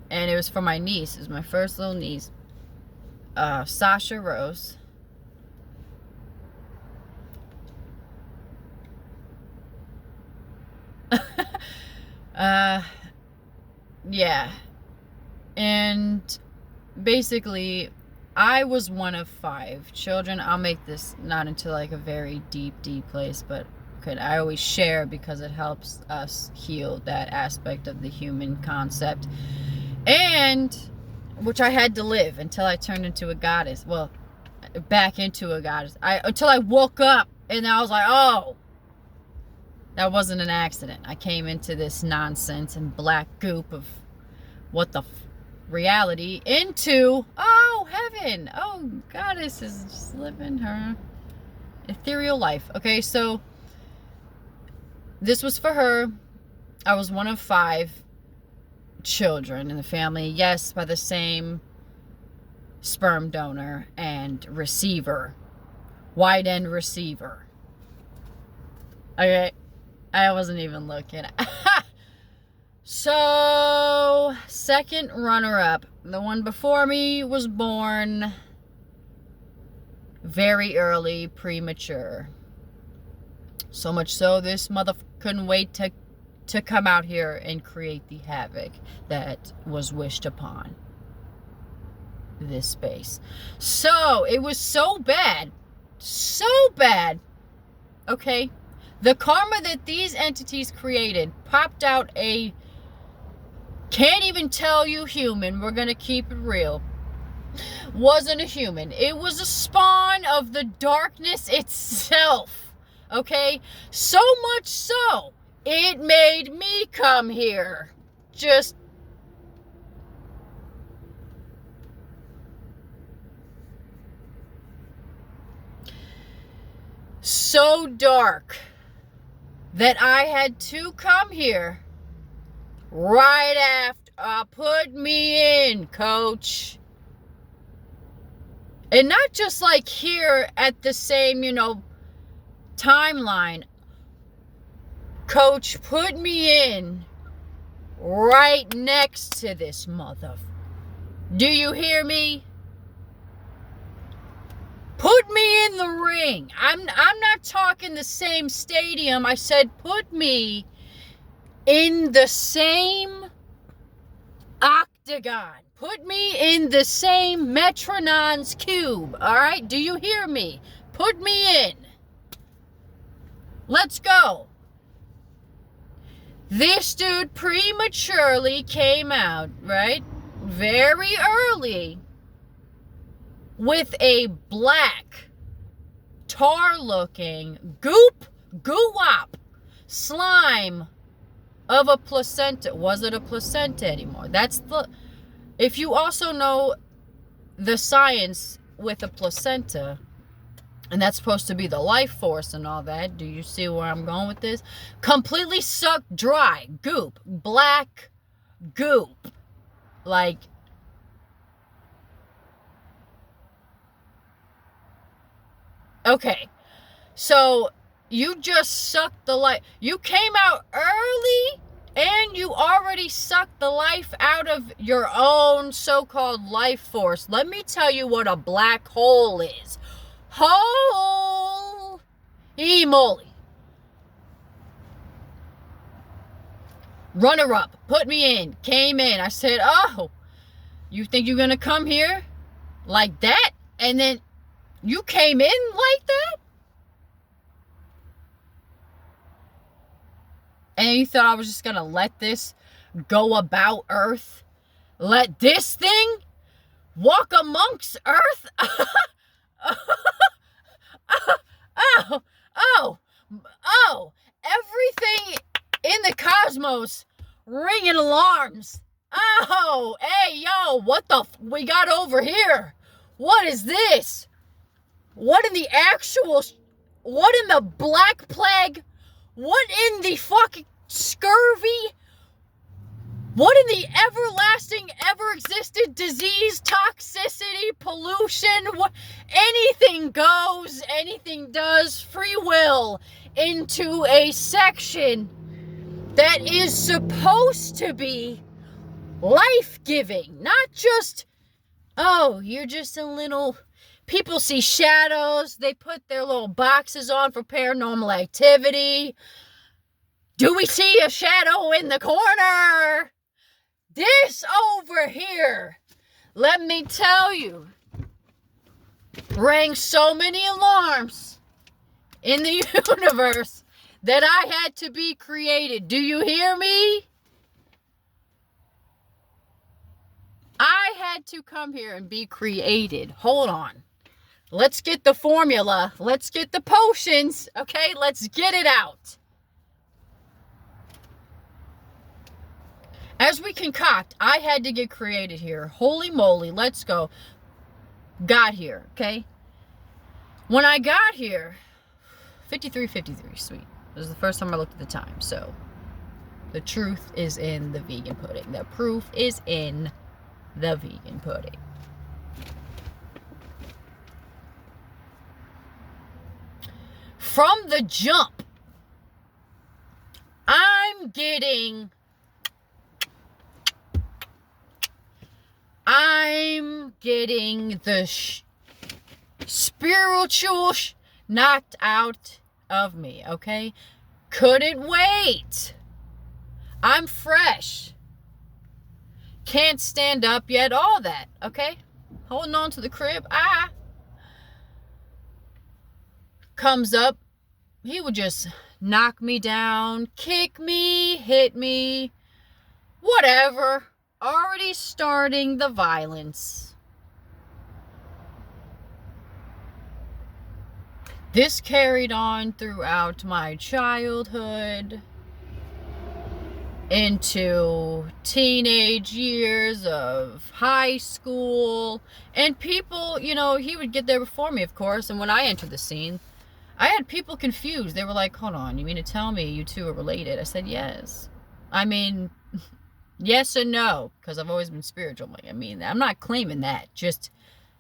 Speaker 1: and it was for my niece. It was my first little niece, Sasha Rose. Yeah. And basically, I was one of 5 children. I'll make this not into like a very deep place, but I always share because it helps us heal that aspect of the human concept. And which I had to live until I turned into a goddess. Well, back into a goddess. Until I woke up and I was like, oh, that wasn't an accident. I came into this nonsense and black goop of what the reality into, oh, heaven. Oh, goddess is just living her ethereal life. Okay, so this was for her. I was one of 5 children in the family. Yes, by the same sperm donor and receiver. Wide end receiver. Okay. I wasn't even looking. So, second runner-up. The one before me was born very early, premature. So much so, this mother couldn't wait to come out here and create the havoc that was wished upon this space. So, it was so bad, okay, The karma that these entities created popped out a, can't even tell you human, we're going to keep it real, wasn't a human. It was a spawn of the darkness itself. Okay? So much so, it made me come here. Just so dark that I had to come here right after. Put me in, coach. And not just like here at the same, timeline. Coach, put me in right next to this mother. Do you hear me? Put me in the ring. I'm not talking the same stadium. I said put me in the same octagon. Put me in the same Metronon's cube. All right? Do you hear me? Put me in. Let's go. This dude prematurely came out, right? Very early. With a black, tar-looking, goo-wop slime of a placenta. Was it a placenta anymore? That's the... If you also know the science with a placenta, and that's supposed to be the life force and all that, do you see where I'm going with this? Completely sucked dry. Goop. Black goop. Like... Okay, so you just sucked the life. You came out early and you already sucked the life out of your own so-called life force. Let me tell you what a black hole is. Holy moly. Runner-up, put me in, came in. I said, oh, you think you're going to come here like that? And then you came in like that? And you thought I was just going to let this go about Earth? Let this thing walk amongst Earth? Oh, everything in the cosmos ringing alarms. Oh, hey, yo, what the we got over here? What is this? What in the Black Plague? What in the fucking scurvy? What in the everlasting, ever-existed disease, toxicity, pollution? What? Anything goes, anything does, free will into a section that is supposed to be life-giving. Not just, oh, you're just a little... People see shadows. They put their little boxes on for paranormal activity. Do we see a shadow in the corner? This over here, let me tell you, rang so many alarms in the universe that I had to be created. Do you hear me? I had to come here and be created. Hold on. Let's get the formula. Let's get the potions. Okay, let's get it out. As we concoct, I had to get created here. Holy moly, let's go. Got here, okay? When I got here, 53:53, sweet. It was the first time I looked at the time, so the truth is in the vegan pudding. The proof is in the vegan pudding. From the jump, I'm getting the spiritual knocked out of me, okay? Couldn't wait. I'm fresh. Can't stand up yet, all that, okay? Holding on to the crib. Comes up. He would just knock me down, kick me, hit me, whatever. Already starting the violence. This carried on throughout my childhood, into teenage years of high school, and people, he would get there before me, of course, and when I entered the scene, I had people confused. They were like, hold on, you mean to tell me you two are related? I said, yes. I mean, yes and no, because I've always been spiritual. I mean, I'm not claiming that. Just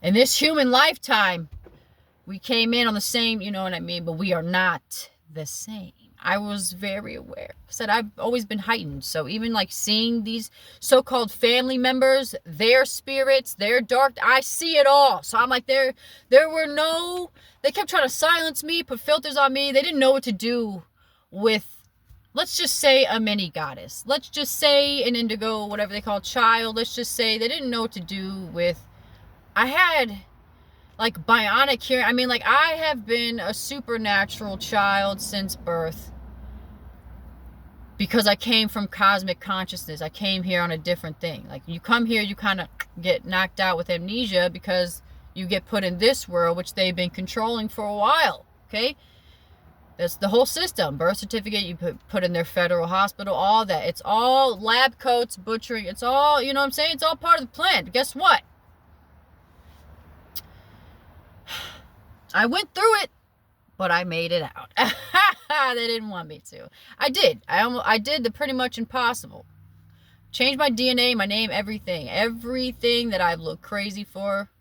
Speaker 1: in this human lifetime, we came in on the same, you know what I mean? But we are not the same. I was very aware. I said I've always been heightened. So even like seeing these so-called family members, their spirits, their dark, I see it all. So I'm like, they kept trying to silence me, put filters on me. They didn't know what to do with, let's just say, a mini goddess. Let's just say an indigo, whatever they call child. Let's just say they didn't know what to do with, I had like bionic hearing. I mean, like, I have been a supernatural child since birth because I came from cosmic consciousness. I came here on a different thing. Like, you come here, you kind of get knocked out with amnesia because you get put in this world, which they've been controlling for a while, okay? That's the whole system. Birth certificate, you put in their federal hospital, all that. It's all lab coats, butchering. It's all, you know what I'm saying? It's all part of the plan. But guess what? I went through it, but I made it out. They didn't want me to. I did. I did the pretty much impossible. Changed my DNA, my name, everything. Everything that I've looked crazy for,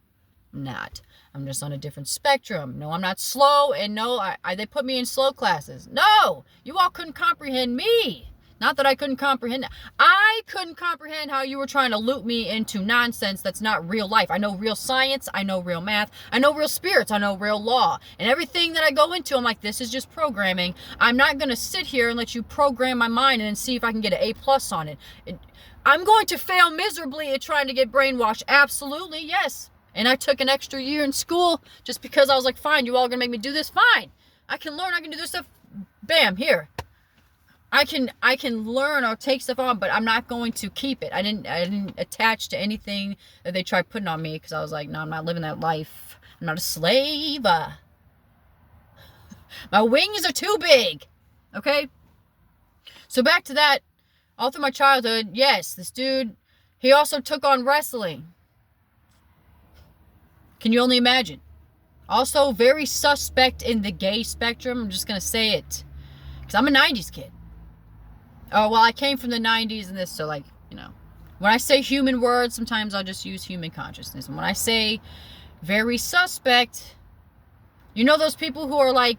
Speaker 1: not. I'm just on a different spectrum. No, I'm not slow, and no, they put me in slow classes. No, you all couldn't comprehend me. Not that I couldn't comprehend. I couldn't comprehend how you were trying to loop me into nonsense that's not real life. I know real science. I know real math. I know real spirits. I know real law. And everything that I go into, I'm like, this is just programming. I'm not going to sit here and let you program my mind and see if I can get an A+ on it. I'm going to fail miserably at trying to get brainwashed. Absolutely, yes. And I took an extra year in school just because I was like, fine, you all are going to make me do this? Fine. I can learn. I can do this stuff. Bam, here. I can learn or take stuff on, but I'm not going to keep it. I didn't attach to anything that they tried putting on me because I was like, no, I'm not living that life. I'm not a slave. My wings are too big. Okay? So back to that. All through my childhood, yes, this dude, he also took on wrestling. Can you only imagine? Also very suspect in the gay spectrum. I'm just going to say it. Because I'm a 90s kid. Oh, well, I came from the 90s and this, so, like, when I say human words, sometimes I'll just use human consciousness. And when I say very suspect, you know those people who are, like,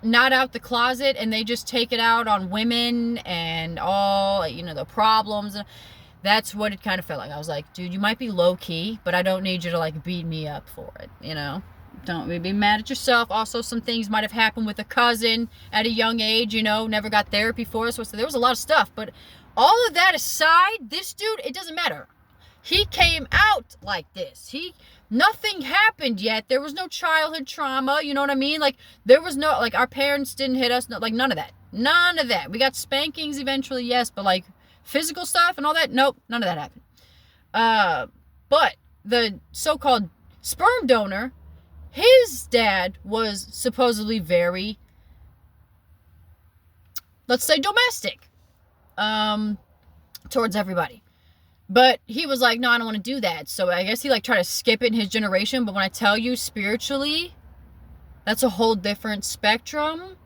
Speaker 1: not out the closet and they just take it out on women and all, the problems. That's what it kind of felt like. I was like, dude, you might be low-key, but I don't need you to, like, beat me up for it, Don't be mad at yourself. Also, some things might have happened with a cousin at a young age, never got therapy for us. So there was a lot of stuff. But all of that aside, this dude, it doesn't matter. He came out like this. Nothing happened yet. There was no childhood trauma. You know what I mean? Like, there was no, like, our parents didn't hit us. No, like, none of that. None of that. We got spankings eventually, yes. But, like, physical stuff and all that, nope. None of that happened. But the so-called sperm donor, his dad was supposedly very, let's say, domestic towards everybody. But he was like, no, I don't want to do that. So I guess he tried to skip it in his generation. But when I tell you spiritually, that's a whole different spectrum.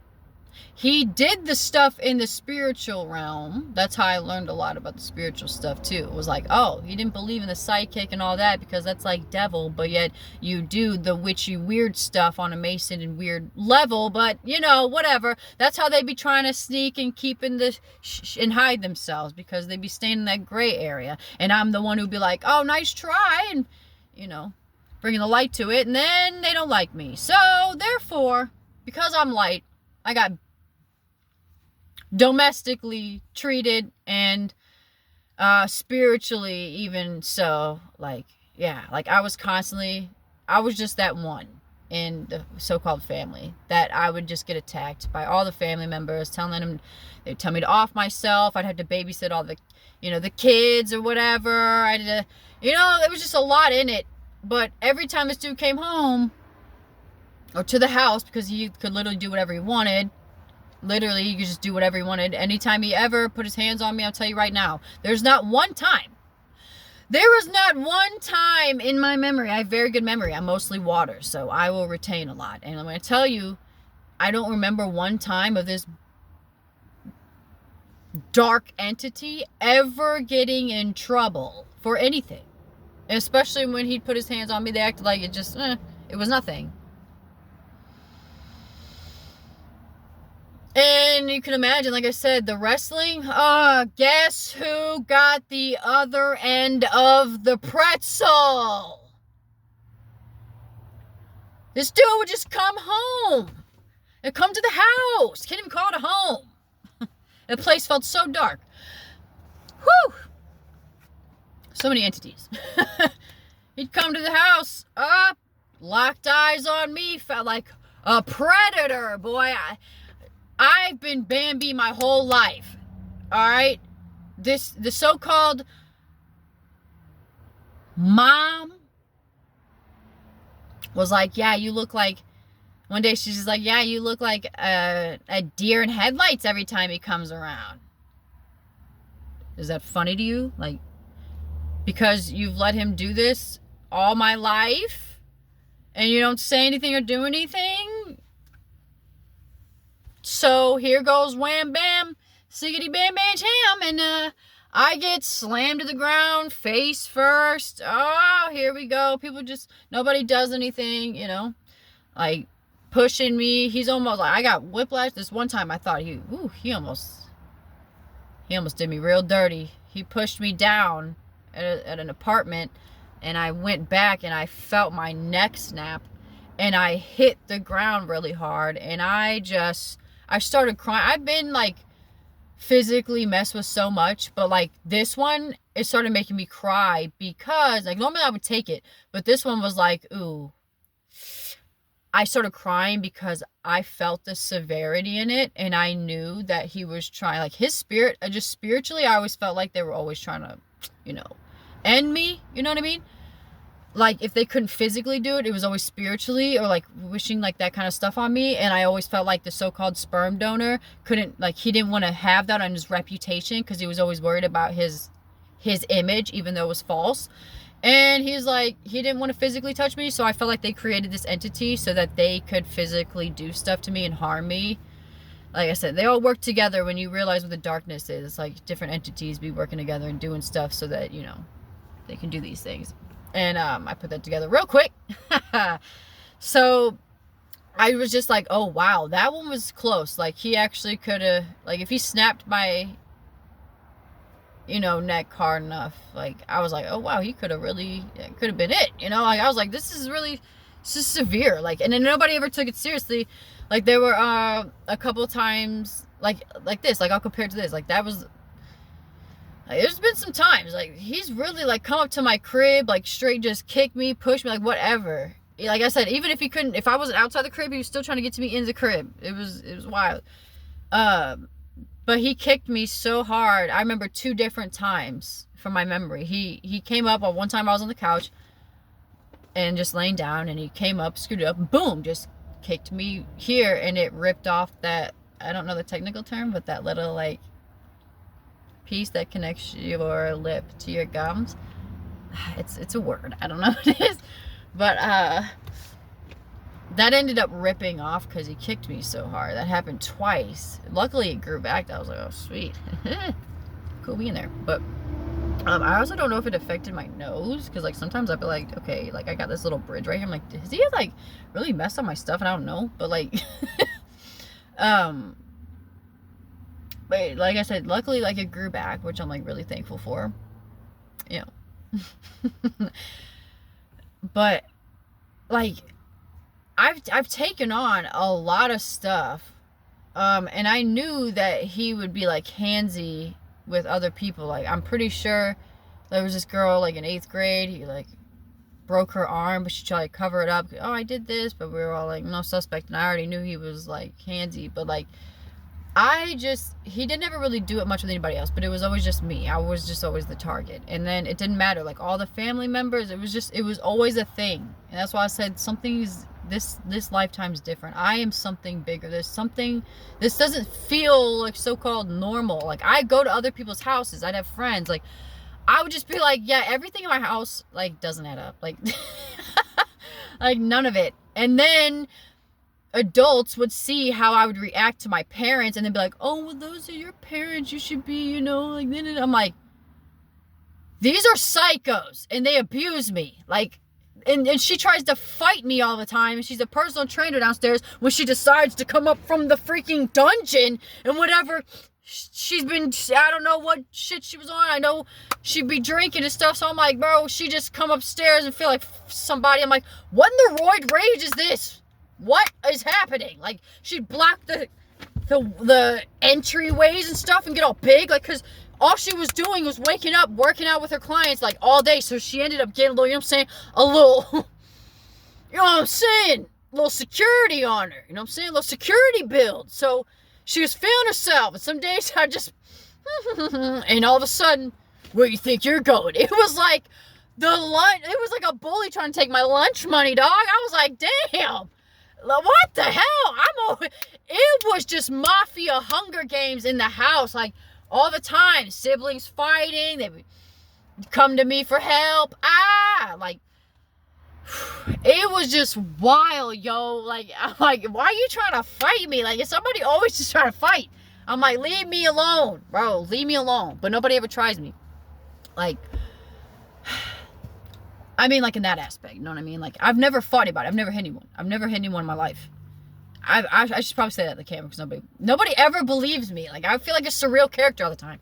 Speaker 1: He did the stuff in the spiritual realm. That's how I learned a lot about the spiritual stuff too. It was like, oh, he didn't believe in the psychic and all that because that's like devil, but yet you do the witchy weird stuff on a Mason and weird level, but whatever. That's how they be trying to sneak and keep in the and hide themselves because they be staying in that gray area. And I'm the one who'd be like, oh, nice try, and bringing the light to it, and then they don't like me. So therefore, because I'm light, I got domestically treated and spiritually even so. I was just that one. in the so-called family, that I would just get attacked by all the family members, telling them, they'd tell me to off myself. I'd have to babysit all the, the kids or whatever. I had to, it was just a lot in it. But every time this dude came home or to the house, because he could literally do whatever he wanted. Literally, he could just do whatever he wanted. Anytime he ever put his hands on me, I'll tell you right now, there was not one time in my memory. I have very good memory. I'm mostly water, so I will retain a lot. And I'm going to tell you, I don't remember one time of this dark entity ever getting in trouble for anything. Especially when he'd put his hands on me, they acted like it was nothing. And you can imagine, like I said, the wrestling, guess who got the other end of the pretzel? This dude would just come home. And come to the house. Can't even call it a home. The place felt so dark. Whew. So many entities. He'd come to the house, locked eyes on me, felt like a predator, boy. I've been Bambi my whole life. Alright? The so-called mom was like, yeah, you look like, one day she's just like, yeah, you look like a deer in headlights every time he comes around. Is that funny to you? Like, because you've let him do this all my life and you don't say anything or do anything? So here goes wham bam, siggity bam bam jam, and I get slammed to the ground face first. Oh, here we go. Nobody does anything, like pushing me. He's almost like, I got whiplash. This one time I thought he almost did me real dirty. He pushed me down at an apartment, and I went back and I felt my neck snap, and I hit the ground really hard, and I started crying. I've been like physically messed with so much, but like this one, it started making me cry because like normally I would take it, but this one was like, ooh. I started crying because I felt the severity in it, and I knew that he was trying, like his spirit, just spiritually, I always felt like they were always trying to, end me, you know what I mean? Like, if they couldn't physically do it, it was always spiritually, or like wishing like that kind of stuff on me. And I always felt like the so-called sperm donor couldn't, like, he didn't want to have that on his reputation because he was always worried about his image, even though it was false. And he's like, he didn't want to physically touch me, so I felt like they created this entity so that they could physically do stuff to me and harm me. Like I said, they all work together. When you realize what the darkness is, it's like different entities be working together and doing stuff so that, they can do these things. And I put that together real quick. So I was just like, oh, wow, that one was close. Like, he actually could have, like, if he snapped my, neck hard enough, like, I was like, oh, wow, he could have really, it could have been it. Like, I was like, this is severe. Like, and then nobody ever took it seriously. Like, there were a couple times, like this, like, I'll compare it to this. Like, that was, like, there's been some times, like, he's really, like, come up to my crib, like, straight just kick me, push me, like, whatever. Like I said, even if I wasn't outside the crib, he was still trying to get to me in the crib. It was wild. But he kicked me so hard. I remember 2 different times from my memory. He came up, one time I was on the couch and just laying down, and he came up, scooted up, and boom, just kicked me here, and it ripped off that, I don't know the technical term, but that little, like, piece that connects your lip to your gums. It's a word. I don't know what it is. But that ended up ripping off because he kicked me so hard. That happened twice. Luckily it grew back. I was like, oh sweet. Cool being there. But I also don't know if it affected my nose, because like sometimes I'd be like, okay, like I got this little bridge right here. I'm like, has he like really messed up my stuff? And I don't know. But like but like I said, luckily, like, it grew back, which I'm, like, really thankful for. But, like, I've taken on a lot of stuff. And I knew that he would be, like, handsy with other people. Like, I'm pretty sure there was this girl, like, in 8th grade. He, like, broke her arm, but she tried to cover it up. Oh, I did this, but we were all like, no suspect. And I already knew he was like handsy, but like, he didn't ever really do it much with anybody else, but it was always just me. I was just always the target. And then it didn't matter. Like all the family members, it was always a thing. And that's why I said this lifetime's different. I am something bigger. This doesn't feel like so-called normal. Like I go to other people's houses. I'd have friends. Like I would just be like, yeah, everything in my house like doesn't add up. Like, like none of it. And then adults would see how I would react to my parents and they'd be like, oh, well, those are your parents. You should be, you know, like, I'm like, these are psychos and they abuse me. Like, and she tries to fight me all the time. And she's a personal trainer downstairs when she decides to come up from the freaking dungeon and whatever. She's been, I don't know what shit she was on. I know she'd be drinking and stuff. So I'm like, bro, she just come upstairs and feel like somebody. I'm like, what in the roid rage is this? What is happening? Like, she'd block the entryways and stuff and get all big. Like, because all she was doing was waking up, working out with her clients, like, all day. So she ended up getting a little, you know what I'm saying? A little, you know what I'm saying? A little security on her. You know what I'm saying? A little security build. So she was feeling herself. And some days I just, and all of a sudden, where you think you're going? It was like it was like a bully trying to take my lunch money, dog. I was like, damn. What the hell? It was just mafia Hunger Games in the house, like all the time. Siblings fighting, they would come to me for help. Like it was just wild, yo. Like I'm like, why are you trying to fight me? Like, is somebody always just trying to fight? I'm like, leave me alone, bro. Leave me alone. But nobody ever tries me. Like, I mean, like in that aspect, you know what I mean? Like, I've never fought anybody. I've never hit anyone. I've never hit anyone in my life. I should probably say that at the camera because nobody ever believes me. Like, I feel like a surreal character all the time.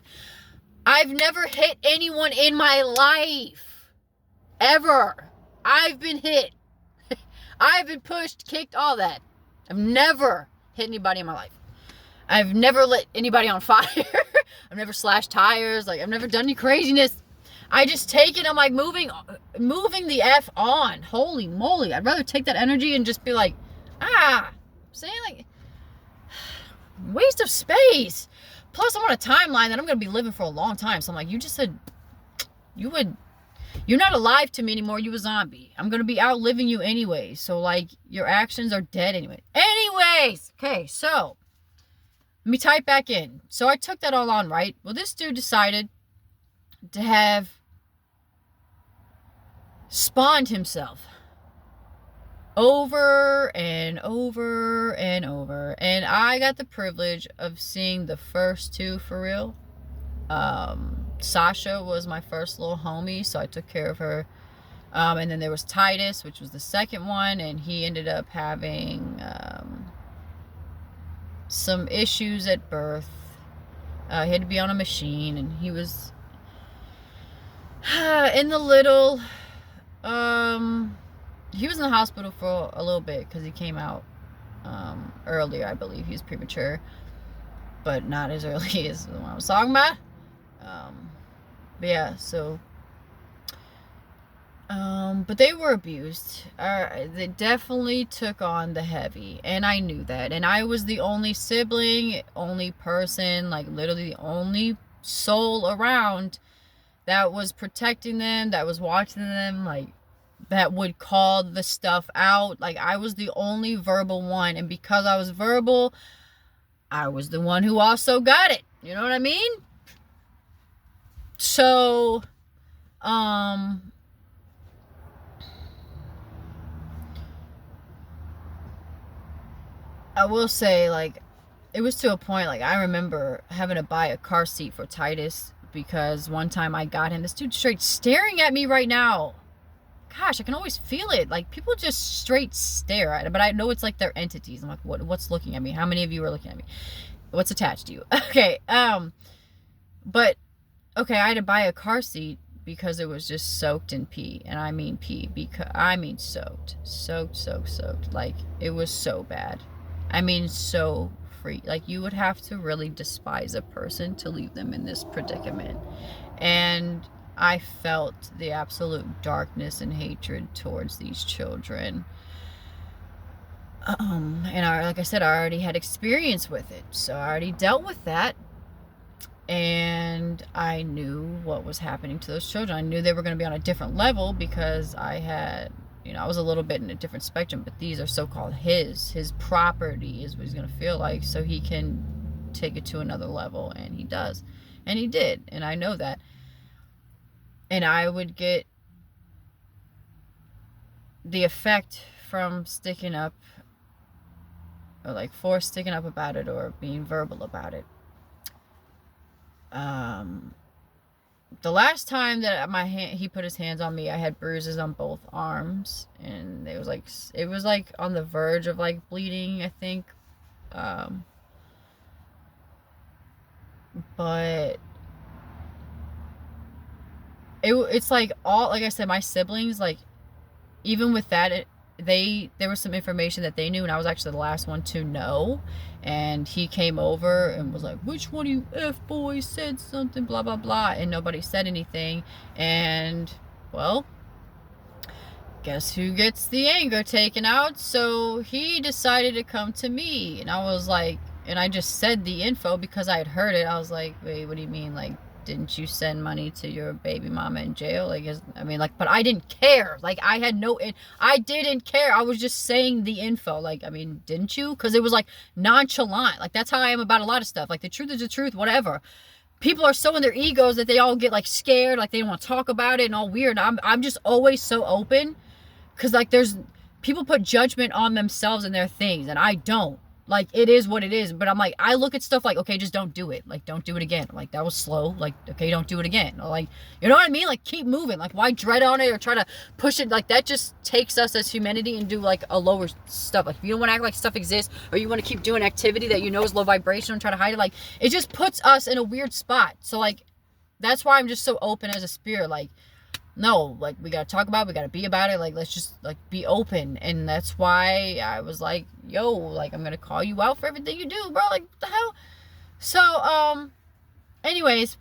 Speaker 1: I've never hit anyone in my life. Ever. I've been hit. I've been pushed, kicked, all that. I've never hit anybody in my life. I've never lit anybody on fire. I've never slashed tires. Like, I've never done any craziness. I just take it. I'm like moving the F on. Holy moly. I'd rather take that energy and just be like, saying like, waste of space. Plus, I'm on a timeline that I'm going to be living for a long time. So I'm like, you just said you're not alive to me anymore. You a zombie. I'm going to be outliving you anyway. So like, your actions are dead anyway. Anyways. Okay. So let me type back in. So I took that all on, right? Well, this dude decided to have spawned himself over and over and over. And I got the privilege of seeing the first two for real. Sasha was my first little homie, so I took care of her. And then there was Titus, which was the second one, and he ended up having some issues at birth. He had to be on a machine, and he was in the little, he was in the hospital for a little bit because he came out earlier, I believe. He was premature, but not as early as the one I was talking about. But yeah, so but they were abused. They definitely took on the heavy, and I knew that. And I was the only sibling, only person, like literally the only soul around that was protecting them, that was watching them, like that would call the stuff out. Like, I was the only verbal one, and because I was verbal, I was the one who also got it. You know what I mean? So, I will say, like, it was to a point, like, I remember having to buy a car seat for Titus because one time I got him, this dude straight staring at me right now. Gosh, I can always feel it. Like, people just straight stare at it, but I know it's like they're entities. I'm like, what's looking at me? How many of you are looking at me? What's attached to you? Okay, but, okay, I had to buy a car seat because it was just soaked in pee. And I mean pee, because, I mean soaked. Like, it was so bad. I mean, so free. Like, you would have to really despise a person to leave them in this predicament. And I felt the absolute darkness and hatred towards these children. And like I said, I already had experience with it, so I already dealt with that, and I knew what was happening to those children. I knew they were going to be on a different level because I had, I was a little bit in a different spectrum, but these are so-called his property is what he's going to feel like, so he can take it to another level, and he does, and he did, and I know that. And I would get the effect from sticking up, or like forced sticking up about it, or being verbal about it. The last time that he put his hands on me, I had bruises on both arms, and it was like on the verge of like bleeding, I think. But it's like like I said, my siblings, like, even with that, there was some information that they knew, and I was actually the last one to know. And he came over and was like, which one of you F-boys said something, blah blah blah, and nobody said anything. And well, guess who gets the anger taken out? So he decided to come to me, and I was like, and I just said the info because I had heard it. I was like, wait, what do you mean? Like, didn't you send money to your baby mama in jail? Like, but I didn't care. Like, I didn't care. I was just saying the info. Like, I mean, didn't you? Because it was like nonchalant. Like, that's how I am about a lot of stuff. Like, the truth is the truth, whatever. People are so in their egos that they all get like scared, like they don't want to talk about it and all weird. I'm just always so open, because like people put judgment on themselves and their things, and I don't. Like, it is what it is. But I'm like, I look at stuff like, okay, just don't do it. Like, don't do it again. Like, that was slow. Like, okay, don't do it again. Like, you know what I mean? Like, keep moving. Like, why dread on it or try to push it? Like, that just takes us as humanity and do like a lower stuff. Like, if you don't want to act like stuff exists, or you want to keep doing activity that you know is low vibration and try to hide it, like, it just puts us in a weird spot. So like, that's why I'm just so open as a spirit. Like, no, like, we gotta talk about it, we gotta be about it, like, let's just like be open. And that's why I was like, yo, like, I'm gonna call you out for everything you do, bro. Like, what the hell? So anyways,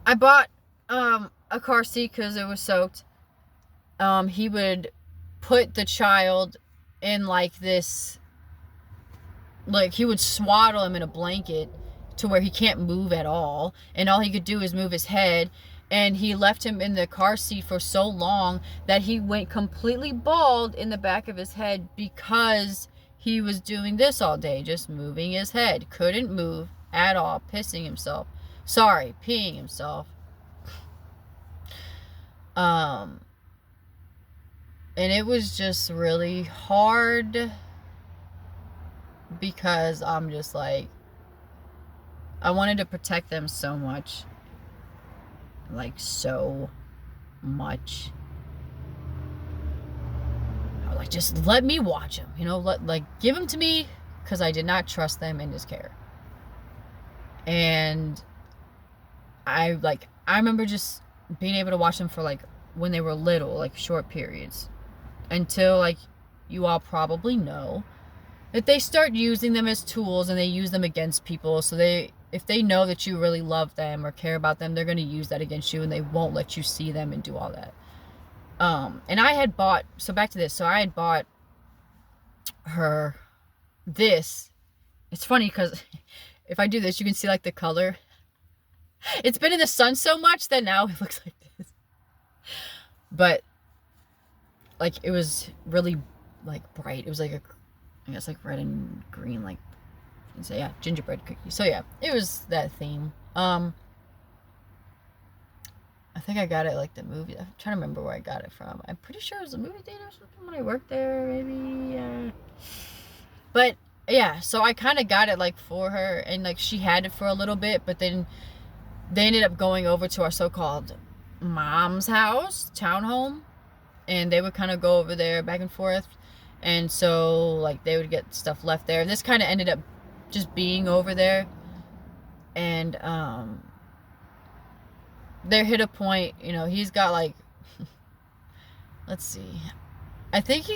Speaker 1: I bought a car seat because it was soaked. He would put the child in like this, like, he would swaddle him in a blanket to where he can't move at all, and all he could do is move his head. And he left him in the car seat for so long that he went completely bald in the back of his head, because he was doing this all day, just moving his head. Couldn't move at all, peeing himself. And it was just really hard, because I'm just like, I wanted to protect them so much. Like, so much. I was like, just let me watch them, give them to me, because I did not trust them in his care. And I remember just being able to watch them for like when they were little, like short periods, until, like, you all probably know that they start using them as tools, and they use them against people. So if they know that you really love them or care about them, they're going to use that against you, and they won't let you see them and do all that. And I had bought, so back to this. So I had bought her this. It's funny because if I do this, you can see like the color. It's been in the sun so much that now it looks like this. But like, it was really like bright. It was like I guess like red and green, like, so yeah, gingerbread cookie. So yeah, it was that theme. I think I got it like the movie. I'm trying to remember where I got it from. I'm pretty sure it was a movie theater or something when I worked there, maybe. But yeah, so I kind of got it like for her, and like she had it for a little bit, but then they ended up going over to our so-called mom's house, townhome, and they would kind of go over there back and forth. And so like they would get stuff left there. This kind of ended up just being over there. And there hit a point, he's got like, let's see, I think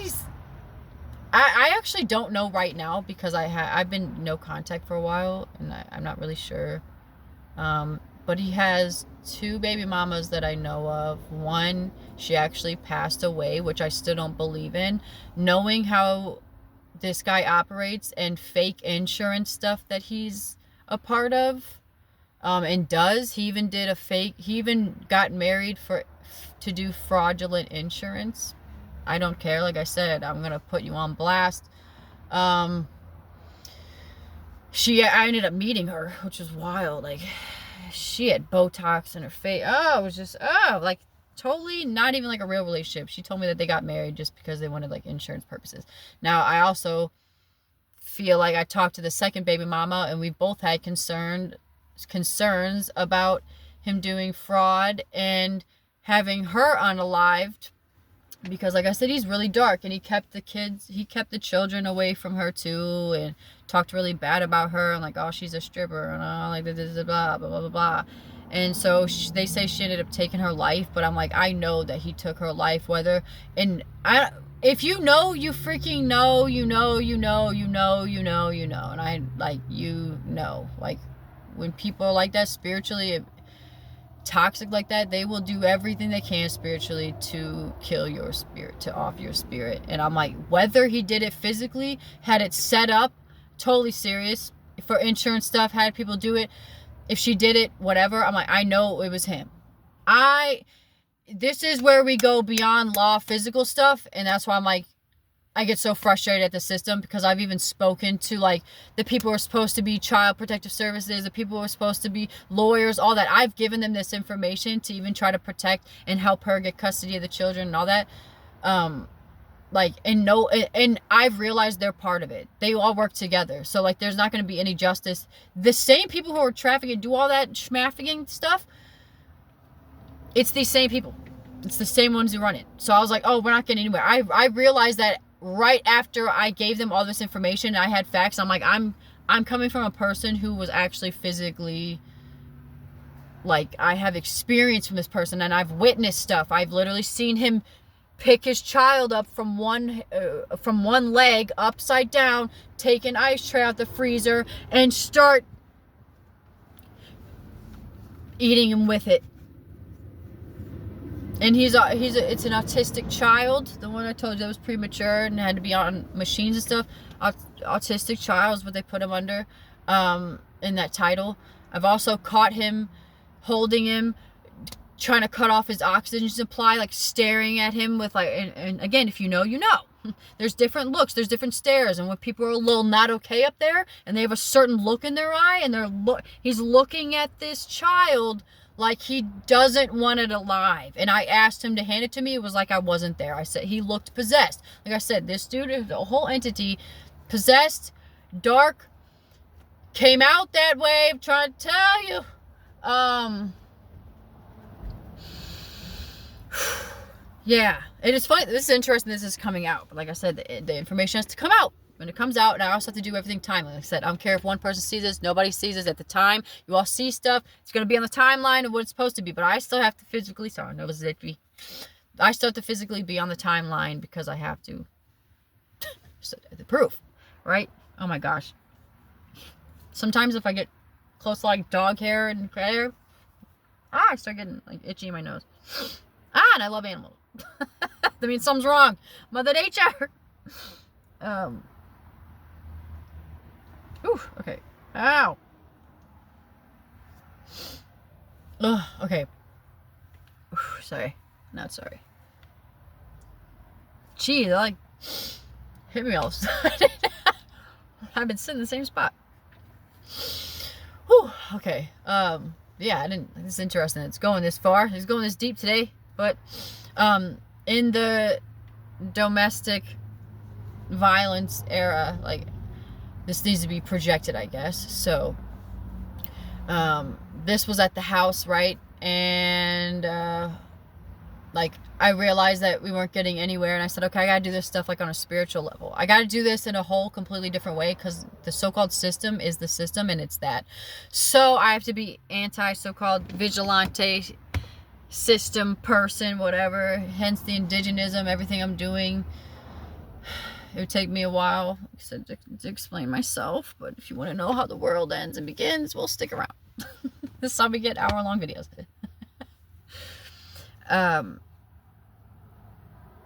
Speaker 1: I actually don't know right now, because I've been no contact for a while, and I'm not really sure. But he has 2 baby mamas that I know of. One, she actually passed away, which I still don't believe in. Knowing how this guy operates and fake insurance stuff that he's a part of, and does. He even got married to do fraudulent insurance. I don't care. Like I said, I'm going to put you on blast. I ended up meeting her, which was wild. Like, she had Botox in her face. Oh, it was just, like, totally not even like a real relationship. She told me that they got married just because they wanted, like, insurance purposes. Now, I also feel like I talked to the second baby mama, and we both had concerns about him doing fraud and having her unalived, because like I said, he's really dark, and he kept the children away from her too, and talked really bad about her, and like, oh, she's a stripper, and like this, blah blah blah blah blah. And so they say she ended up taking her life, but I'm like, I know that he took her life, if you know, you freaking know, you know, and I, like, like, when people are like that spiritually, toxic like that, they will do everything they can spiritually to kill your spirit, to off your spirit. And I'm like, whether he did it physically, had it set up, totally serious for insurance stuff, had people do it, if she did it, whatever, I'm like, I know it was him. This is where we go beyond law, physical stuff, and that's why I'm like, I get so frustrated at the system, because I've even spoken to, like, the people who are supposed to be child protective services, the people who are supposed to be lawyers, all that. I've given them this information to even try to protect and help her get custody of the children and all that. And I've realized they're part of it. They all work together. So, like, there's not going to be any justice. The same people who are trafficking and do all that schmafficking stuff, it's these same people. It's the same ones who run it. So I was like, oh, we're not getting anywhere. I realized that right after I gave them all this information, I had facts. I'm like, I'm coming from a person who was actually physically, like, I have experience from this person, and I've witnessed stuff. I've literally seen him pick his child up from one leg upside down, take an ice tray out the freezer, and start eating him with it. And it's an autistic child. The one I told you that was premature and had to be on machines and stuff. Autistic child is what they put him under, in that title. I've also caught him holding him, trying to cut off his oxygen supply, like staring at him with, like, and again, if you know, you know. There's different looks, there's different stares, and when people are a little not okay up there, and they have a certain look in their eye, and he's looking at this child like he doesn't want it alive. And I asked him to hand it to me. It was like I wasn't there. I said he looked possessed. Like I said, this dude is a whole entity, possessed, dark, came out that way. I'm trying to tell you. Yeah, it is funny. This is interesting. This is coming out, but like I said, the information has to come out. When it comes out, and I also have to do everything timely. Like I said, I don't care if one person sees this, nobody sees this at the time. You all see stuff. It's going to be on the timeline of what it's supposed to be, but I still have to physically, I still have to physically be on the timeline, because I have to, the proof, right? Oh my gosh. Sometimes if I get close to, like, dog hair and hair, I start getting, like, itchy in my nose. And I love animals. That means something's wrong. Mother Nature. Ooh, okay. Ow. Ugh, okay. Ooh, sorry. Not sorry. Gee, like, hit me all of a sudden. I've been sitting in the same spot. Whew, okay. Yeah, this is interesting. It's going this far. It's going this deep today. But, in the domestic violence era, like, this needs to be projected, I guess. So, this was at the house, right? And, like, I realized that we weren't getting anywhere, and I said, okay, I gotta do this stuff, like, on a spiritual level. I gotta do this in a whole completely different way, because the so-called system is the system, and it's that. So, I have to be anti-so-called vigilante system person, whatever, hence the indigenism, everything I'm doing. It would take me a while, like I said, to explain myself, but if you want to know how the world ends and begins, we'll stick around. This is how we get hour-long videos.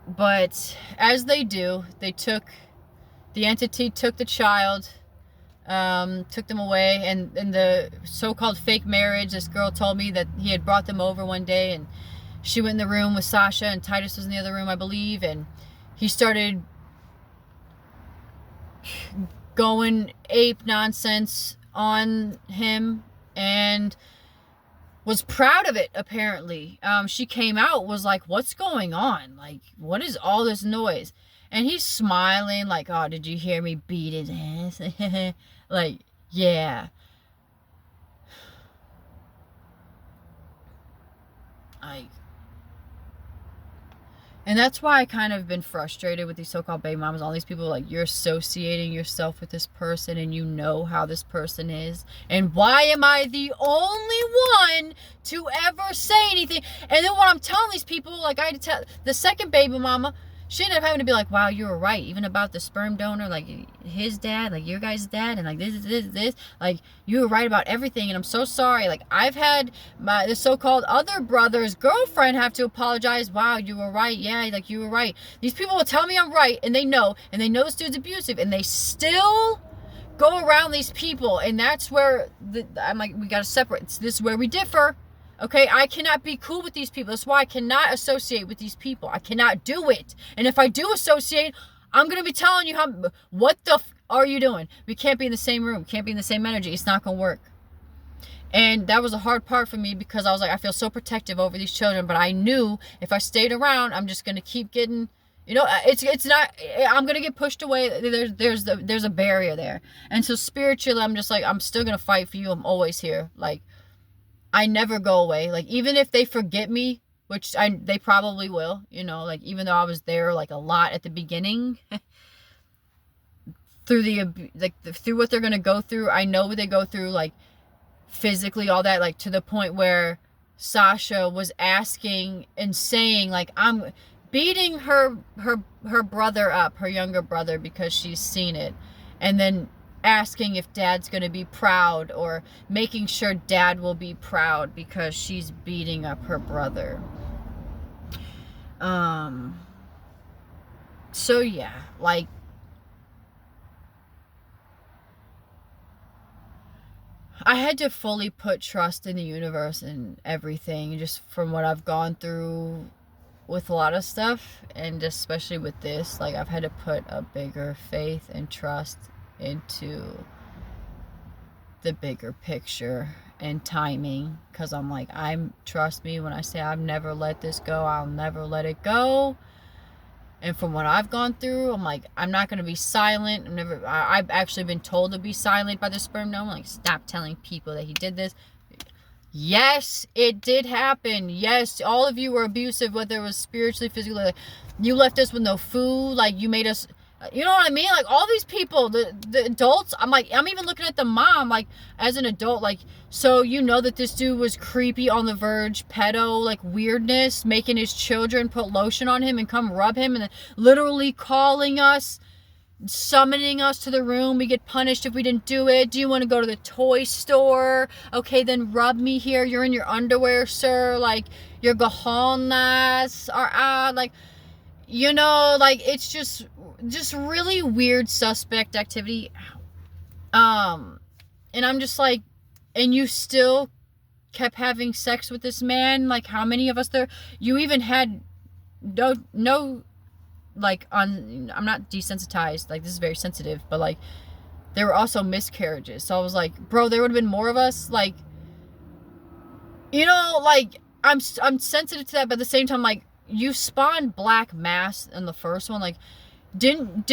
Speaker 1: But as they do, the entity took the child, took them away, and in the so-called fake marriage, this girl told me that he had brought them over one day, and she went in the room with Sasha, and Titus was in the other room, I believe, and he started going ape nonsense on him, and was proud of it, apparently. She came out, was like, what's going on? Like, what is all this noise? And he's smiling, like, oh, did you hear me beat his ass? Like, yeah. Like, and that's why I kind of been frustrated with these so-called baby mamas. All these people, like, you're associating yourself with this person and you know how this person is. And why am I the only one to ever say anything? And then when I'm telling these people, like, I had to tell the second baby mama, she ended up having to be like, wow, you were right. Even about the sperm donor, like his dad, like your guys' dad, and like this. Like, you were right about everything, and I'm so sorry. Like, I've had the so-called other brother's girlfriend have to apologize. Wow, you were right. Yeah, like, you were right. These people will tell me I'm right, and they know this dude's abusive, and they still go around these people, and that's where I'm like, we gotta separate. This is where we differ. Okay, I cannot be cool with these people. That's why I cannot associate with these people. I cannot do it. And if I do associate, I'm going to be telling you what the are you doing? We can't be in the same room. Can't be in the same energy. It's not going to work. And that was a hard part for me because I was like, I feel so protective over these children. But I knew if I stayed around, I'm just going to keep getting, it's not, I'm going to get pushed away. There's a barrier there. And so spiritually, I'm just like, I'm still going to fight for you. I'm always here. Like, I never go away. Like, even if they forget me, which they probably will, like, even though I was there, like, a lot at the beginning, through through what they're going to go through, I know what they go through, like, physically, all that, like, to the point where Sasha was asking and saying, like, I'm beating her brother up, her younger brother, because she's seen it. And then asking if dad's going to be proud, or making sure dad will be proud because she's beating up her brother. So yeah, like, I had to fully put trust in the universe and everything, just from what I've gone through with a lot of stuff, and especially with this, like, I've had to put a bigger faith and trust into the bigger picture and timing, because I'm like, trust me when I say I've never let this go. I'll never let it go. And from what I've gone through, I'm like, I'm not going to be silent. I've actually been told to be silent by the sperm donor. Like, stop telling people that he did this. Yes, it did happen. Yes, all of you were abusive, whether it was spiritually, physically. Like, you left us with no food. Like, you made us, you know what I mean? Like, all these people, the adults, I'm even looking at the mom, like, as an adult, like, so you know that this dude was creepy, on the verge, pedo, like, weirdness, making his children put lotion on him and come rub him, and then literally calling us, summoning us to the room. We get punished if we didn't do it. Do you want to go to the toy store? Okay, then rub me here. You're in your underwear, sir. Like, your gahonas are like, like, it's just really weird, suspect activity. And I'm just like, and you still kept having sex with this man. Like, how many of us there? You even had no like, I'm not desensitized, like, this is very sensitive, but like, there were also miscarriages. So I was like, bro, there would have been more of us. Like, like, I'm sensitive to that, but at the same time, like, you spawned black mass in the first one. Like, didn't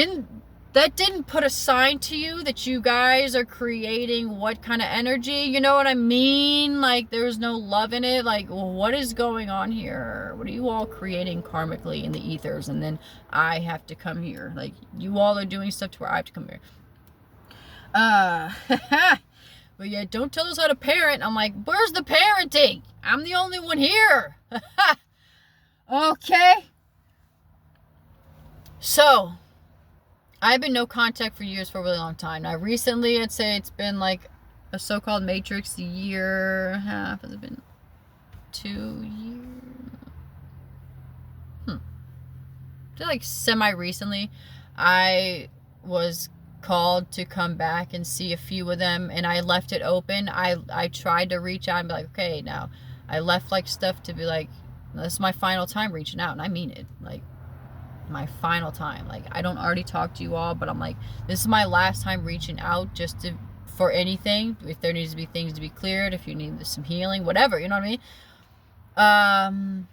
Speaker 1: put a sign to you that you guys are creating what kind of energy? You know what I mean? Like, there's no love in it. Like, well, what is going on here? What are you all creating karmically in the ethers? And then I have to come here. Like, you all are doing stuff to where I have to come here. But yeah, don't tell us how to parent. I'm like, where's the parenting? I'm the only one here. Okay. So, I've been no contact for years, for a really long time. Now, recently, I'd say it's been like a so-called matrix, a year and a half. Has it been 2 years. Like semi-recently, I was called to come back and see a few of them, and I left it open. I tried to reach out and be like, okay, now I left like stuff to be like, this is my final time reaching out, and I mean it, like my final time. Like, I don't already talk to you all, but I'm like, this is my last time reaching out just to for anything. If there needs to be things to be cleared, if you need some healing, whatever, you know what I mean?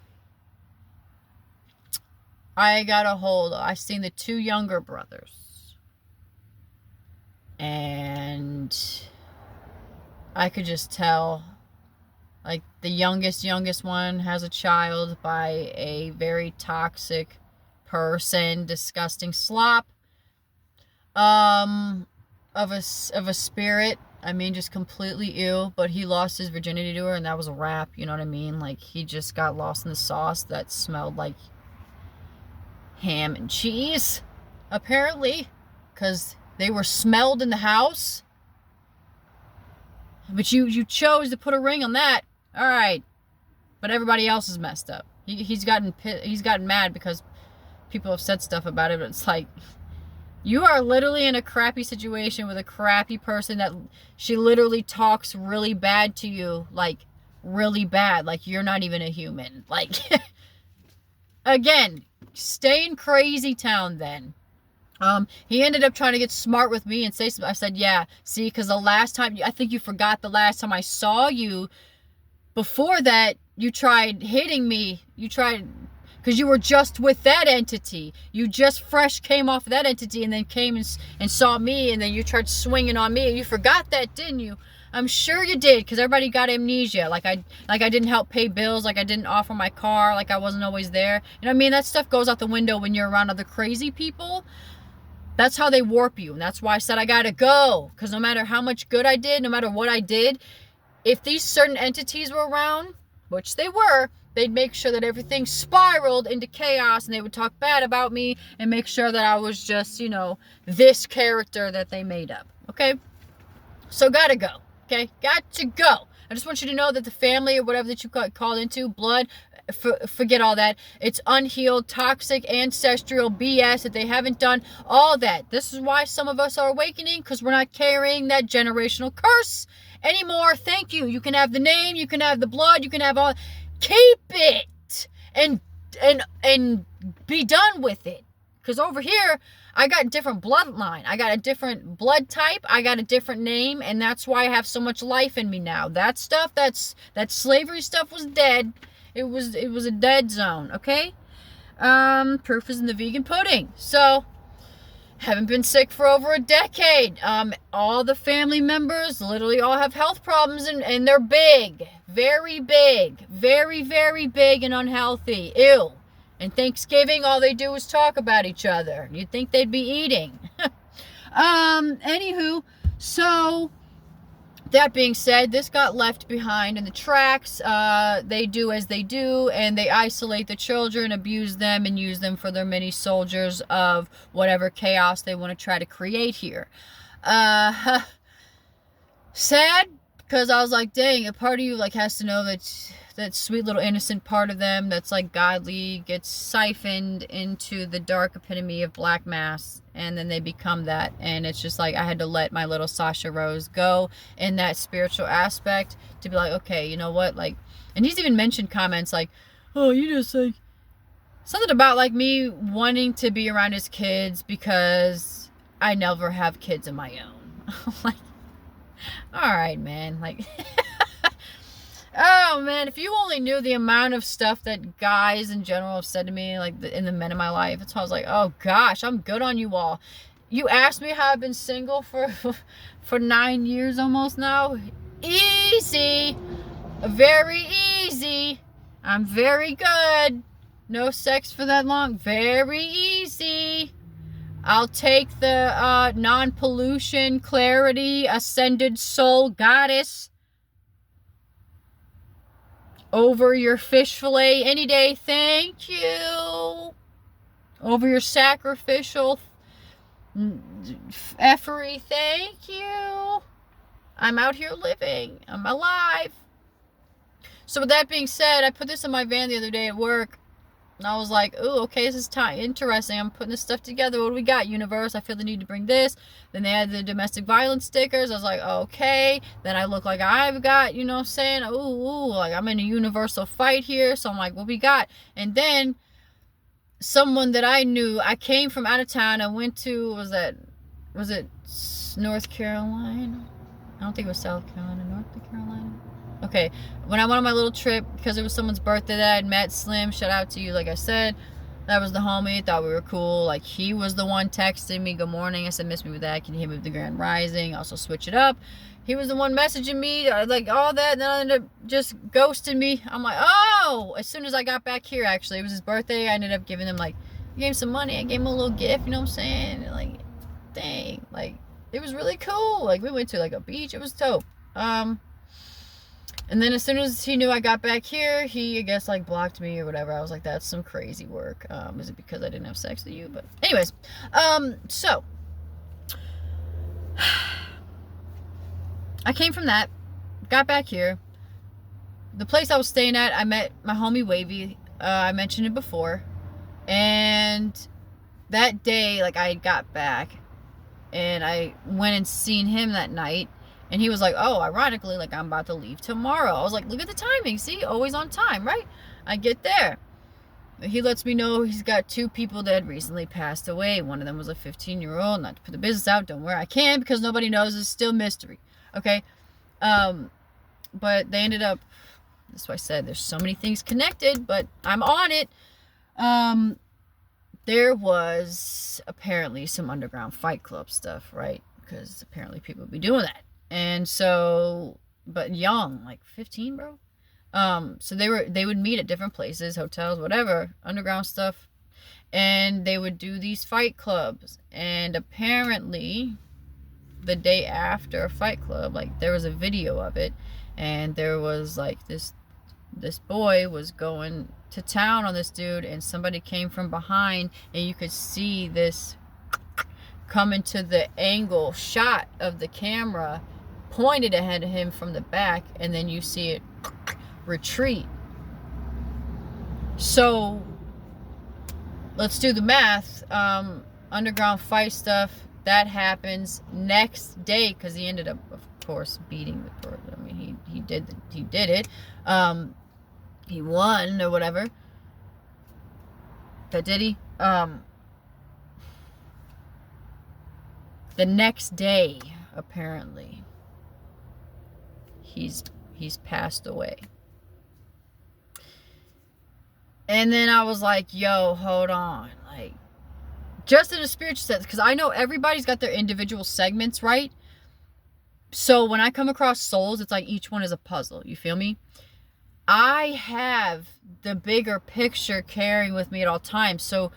Speaker 1: I got a hold. I seen the 2 younger brothers, and I could just tell, like, the youngest one has a child by a very toxic person, disgusting slop, of a spirit. I mean, just completely ill. But he lost his virginity to her, and that was a wrap. You know what I mean? Like, he just got lost in the sauce that smelled like ham and cheese, apparently, because they were smelled in the house. But you chose to put a ring on that. All right, but everybody else is messed up. He's gotten mad because people have said stuff about it. But it's like, you are literally in a crappy situation with a crappy person that she literally talks really bad to you, like really bad, like you're not even a human. Like, again, stay in crazy town then. He ended up trying to get smart with me and say something. I said, yeah, see, because the last time, I think you forgot the last time I saw you. Before that, you tried hitting me. You tried, because you were just with that entity. You just fresh came off of that entity and then came and saw me, and then you tried swinging on me. You forgot that, didn't you? I'm sure you did, because everybody got amnesia. Like I didn't help pay bills, like I didn't offer my car, like I wasn't always there. You know what I mean? That stuff goes out the window when you're around other crazy people. That's how they warp you. And that's why I said I gotta go. Because no matter how much good I did, no matter what I did, if these certain entities were around, which they were, they'd make sure that everything spiraled into chaos, and they would talk bad about me and make sure that I was just, you know, this character that they made up. Okay? So gotta go. Okay? Got to go. I just want you to know that the family or whatever that you got called into, blood, forget all that. It's unhealed, toxic, ancestral BS that they haven't done. All that. This is why some of us are awakening, because we're not carrying that generational curse anymore. Thank you. You can have the name, you can have the blood, you can have all. Keep it and be done with it. Because over here, I got a different bloodline. I got a different blood type. I got a different name, and that's why I have so much life in me now. That stuff, that slavery stuff was dead. It was a dead zone, okay? Proof is in the vegan pudding. So, haven't been sick for over a decade. All the family members literally all have health problems, and they're big. Very big. Very, very big and unhealthy. Ew. And Thanksgiving, all they do is talk about each other. You'd think they'd be eating. Anywho, so that being said, this got left behind in the tracks. They do as they do, and they isolate the children, abuse them, and use them for their mini soldiers of whatever chaos they want to try to create here. Sad, because I was like, dang, a part of you like has to know that sweet little innocent part of them that's like godly gets siphoned into the dark epitome of black mass, and then they become that. And it's just like, I had to let my little Sasha Rose go in that spiritual aspect to be like, okay, you know what, like, and he's even mentioned comments like, oh, you just like something about like me wanting to be around his kids because I never have kids of my own. Like, all right, man, like oh man, if you only knew the amount of stuff that guys in general have said to me, like in the men in my life, it's why I was like, oh gosh, I'm good on you all. You asked me how I've been single for 9 years almost now. Easy. Very easy. I'm very good. No sex for that long. Very easy. I'll take the non-pollution, clarity, ascended soul goddess over your fish fillet any day. Thank you. Over your sacrificial effery. Thank you. I'm out here living. I'm alive. So with that being said, I put this in my van the other day at work. And I was like, oh, okay, this is interesting. I'm putting this stuff together. What do we got? Universe, I feel the need to bring this. Then they had the domestic violence stickers. I was like, okay. Then I look like I've got, you know what I'm saying? Ooh, like I'm in a universal fight here. So I'm like, what we got? And then someone that I knew, I came from out of town. I went to, was it North Carolina? I don't think it was South Carolina, North Carolina. Okay, when I went on my little trip, because it was someone's birthday that I had met, Slim, shout out to you, like I said, that was the homie, thought we were cool, like, he was the one texting me, good morning, I said, miss me with that, can you hit me with the Grand Rising, also switch it up, he was the one messaging me, like, all that, and then I ended up just ghosting me, I'm like, oh, as soon as I got back here, actually, it was his birthday, I ended up giving him, like, I gave him some money, I gave him a little gift, you know what I'm saying, and, like, dang, like, it was really cool, like, we went to, like, a beach, it was dope, and then as soon as he knew I got back here, he, I guess, like, blocked me or whatever. I was like, that's some crazy work. Is it because I didn't have sex with you? But anyways, so I came from that, got back here. The place I was staying at, I met my homie Wavy. I mentioned it before. And that day, like, I got back and I went and seen him that night. And he was like, oh, ironically, like, I'm about to leave tomorrow. I was like, look at the timing. See, always on time, right? I get there. He lets me know he's got 2 people that had recently passed away. One of them was a 15-year-old. Not to put the business out. Don't worry. I can because nobody knows. It's still mystery. Okay? But they ended up, that's why I said there's so many things connected, but I'm on it. There was apparently some underground fight club stuff, right? Because apparently people be doing that. And so, but young, like 15, bro. So they would meet at different places, hotels, whatever, underground stuff. And they would do these fight clubs. And apparently, the day after a fight club, like, there was a video of it. And there was, like, this boy was going to town on this dude. And somebody came from behind. And you could see this come into the angle shot of the camera pointed ahead of him from the back, and then you see it retreat. So let's do the math. Underground fight stuff that happens next day, because he ended up, of course, beating the person. I mean, he did it. He won or whatever. But did he? The next day, apparently, he's passed away. And then I was like, yo, hold on. Like, just in a spiritual sense, because I know everybody's got their individual segments, right? So when I come across souls, it's like each one is a puzzle. You feel me? I have the bigger picture carrying with me at all times. So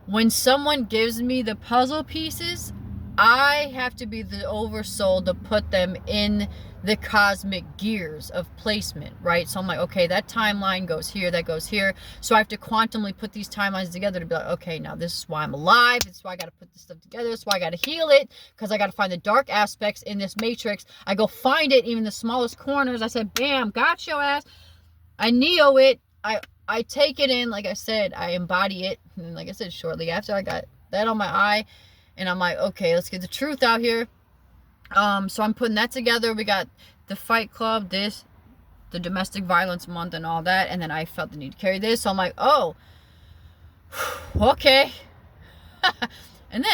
Speaker 1: when someone gives me the puzzle pieces, I have to be the oversoul to put them in the cosmic gears of placement, right? So I'm like, okay, that timeline goes here, that goes here. So I have to quantumly put these timelines together to be like, okay, now this is why I'm alive. This is why I got to put this stuff together. This is why I got to heal it, because I got to find the dark aspects in this matrix. I go find it, even the smallest corners. I said, bam, got your ass. I neo it. I take it in. Like I said, I embody it. And like I said, shortly after, I got that on my eye. And I'm like, okay, let's get the truth out here. So I'm putting that together. We got the fight club, the domestic violence month and all that. And then I felt the need to carry this. So I'm like, oh, okay. and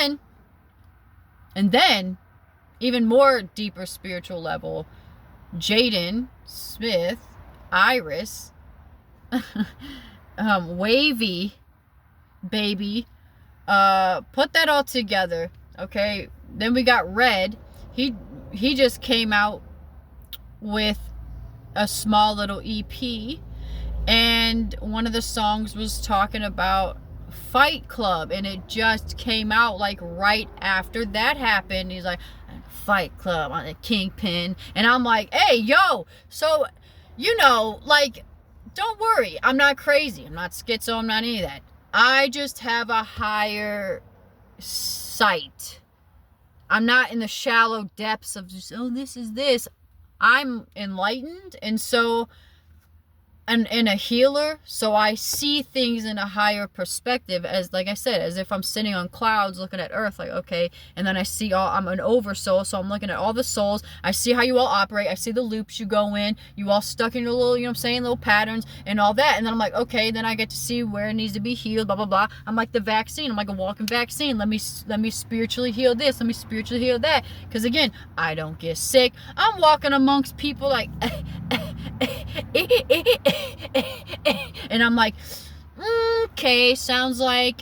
Speaker 1: then, even more deeper spiritual level, Jaden Smith, Iris, Wavy, baby, put that all together. Okay, then we got Red. He just came out with a small little EP, and one of the songs was talking about Fight Club, and it just came out like right after that happened. He's like, Fight Club on the Kingpin, and I'm like, hey, yo, so, you know, like, don't worry, I'm not crazy, I'm not schizo, I'm not any of that. I just have a higher sight. I'm not in the shallow depths of just, oh, this is this. I'm enlightened, and so and a healer, so I see things in a higher perspective, as like I said, as if I'm sitting on clouds looking at earth, like, okay, and then I see I'm an oversoul, so I'm looking at all the souls. I see how you all operate. I see the loops you go in, you all stuck in your little, you know what I'm saying, little patterns and all that. And then I'm like, okay, then I get to see where it needs to be healed, blah blah blah. I'm like the vaccine. I'm like a walking vaccine. Let me spiritually heal this, let me spiritually heal that, because again, I don't get sick. I'm walking amongst people like and I'm like, okay, sounds like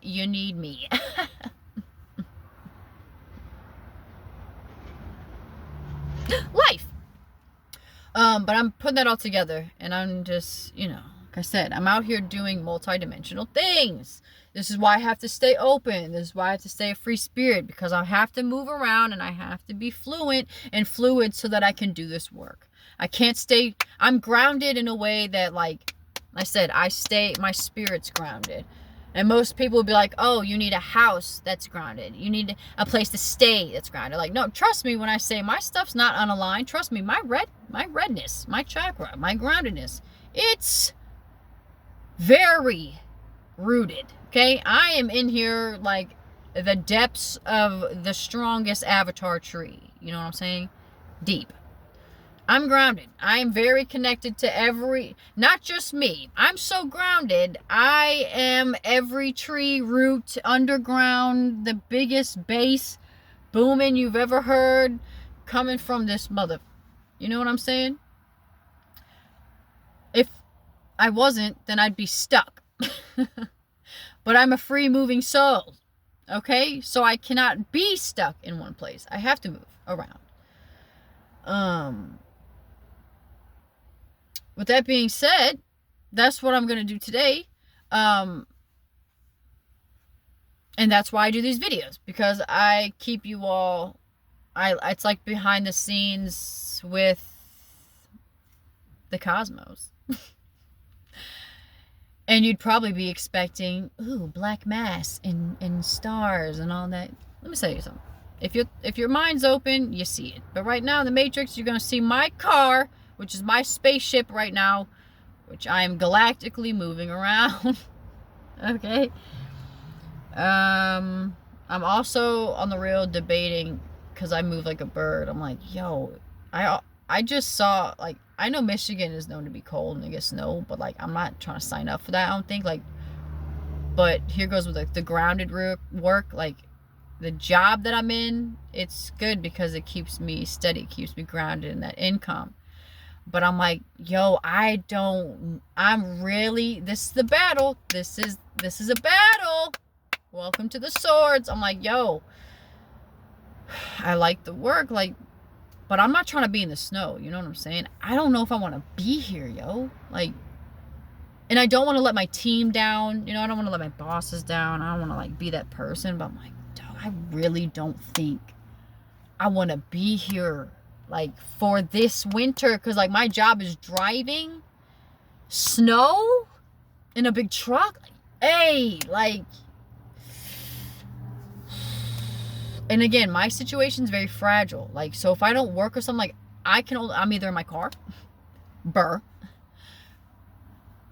Speaker 1: you need me. Life. But I'm putting that all together, and I'm just, you know, like I said, I'm out here doing multidimensional things. This is why I have to stay open. This is why I have to stay a free spirit, because I have to move around and I have to be fluent and fluid so that I can do this work. I can't stay, I'm grounded in a way that, like I said, my spirit's grounded. And most people will be like, oh, you need a house that's grounded. You need a place to stay that's grounded. Like, no, trust me when I say my stuff's not unaligned. Trust me, my redness, my chakra, my groundedness, it's very rooted. Okay? I am in here like the depths of the strongest avatar tree. You know what I'm saying? Deep. I'm grounded. I'm very connected to not just me. I'm so grounded. I am every tree, root, underground, the biggest bass booming you've ever heard coming from this mother. You know what I'm saying? If I wasn't, then I'd be stuck. But I'm a free moving soul. Okay? So I cannot be stuck in one place. I have to move around. With that being said, that's what I'm going to do today. And that's why I do these videos, because I keep you all, it's like behind the scenes with the cosmos. And you'd probably be expecting, ooh, black mass and stars and all that. Let me tell you something. If your mind's open, you see it. But right now in the Matrix, you're going to see my car, which is my spaceship right now, which I am galactically moving around. Okay. I'm also on the real debating, because I move like a bird. I'm like, yo, I just saw, like, I know Michigan is known to be cold and it gets snow, but like, I'm not trying to sign up for that, I don't think. Like, but here goes with like the grounded work. Like, the job that I'm in, it's good because it keeps me steady, it keeps me grounded in that income. But I'm like, yo, this is the battle. This is a battle. Welcome to the swords. I'm like, yo, I like the work, like, but I'm not trying to be in the snow. You know what I'm saying? I don't know if I want to be here, yo. Like, and I don't want to let my team down. You know, I don't want to let my bosses down. I don't want to like be that person. But I'm like, dog, I really don't think I want to be here like for this winter, because like my job is driving snow in a big truck. Hey, like, and again, my situation's very fragile. Like, so if I don't work or something, like, I'm either in my car,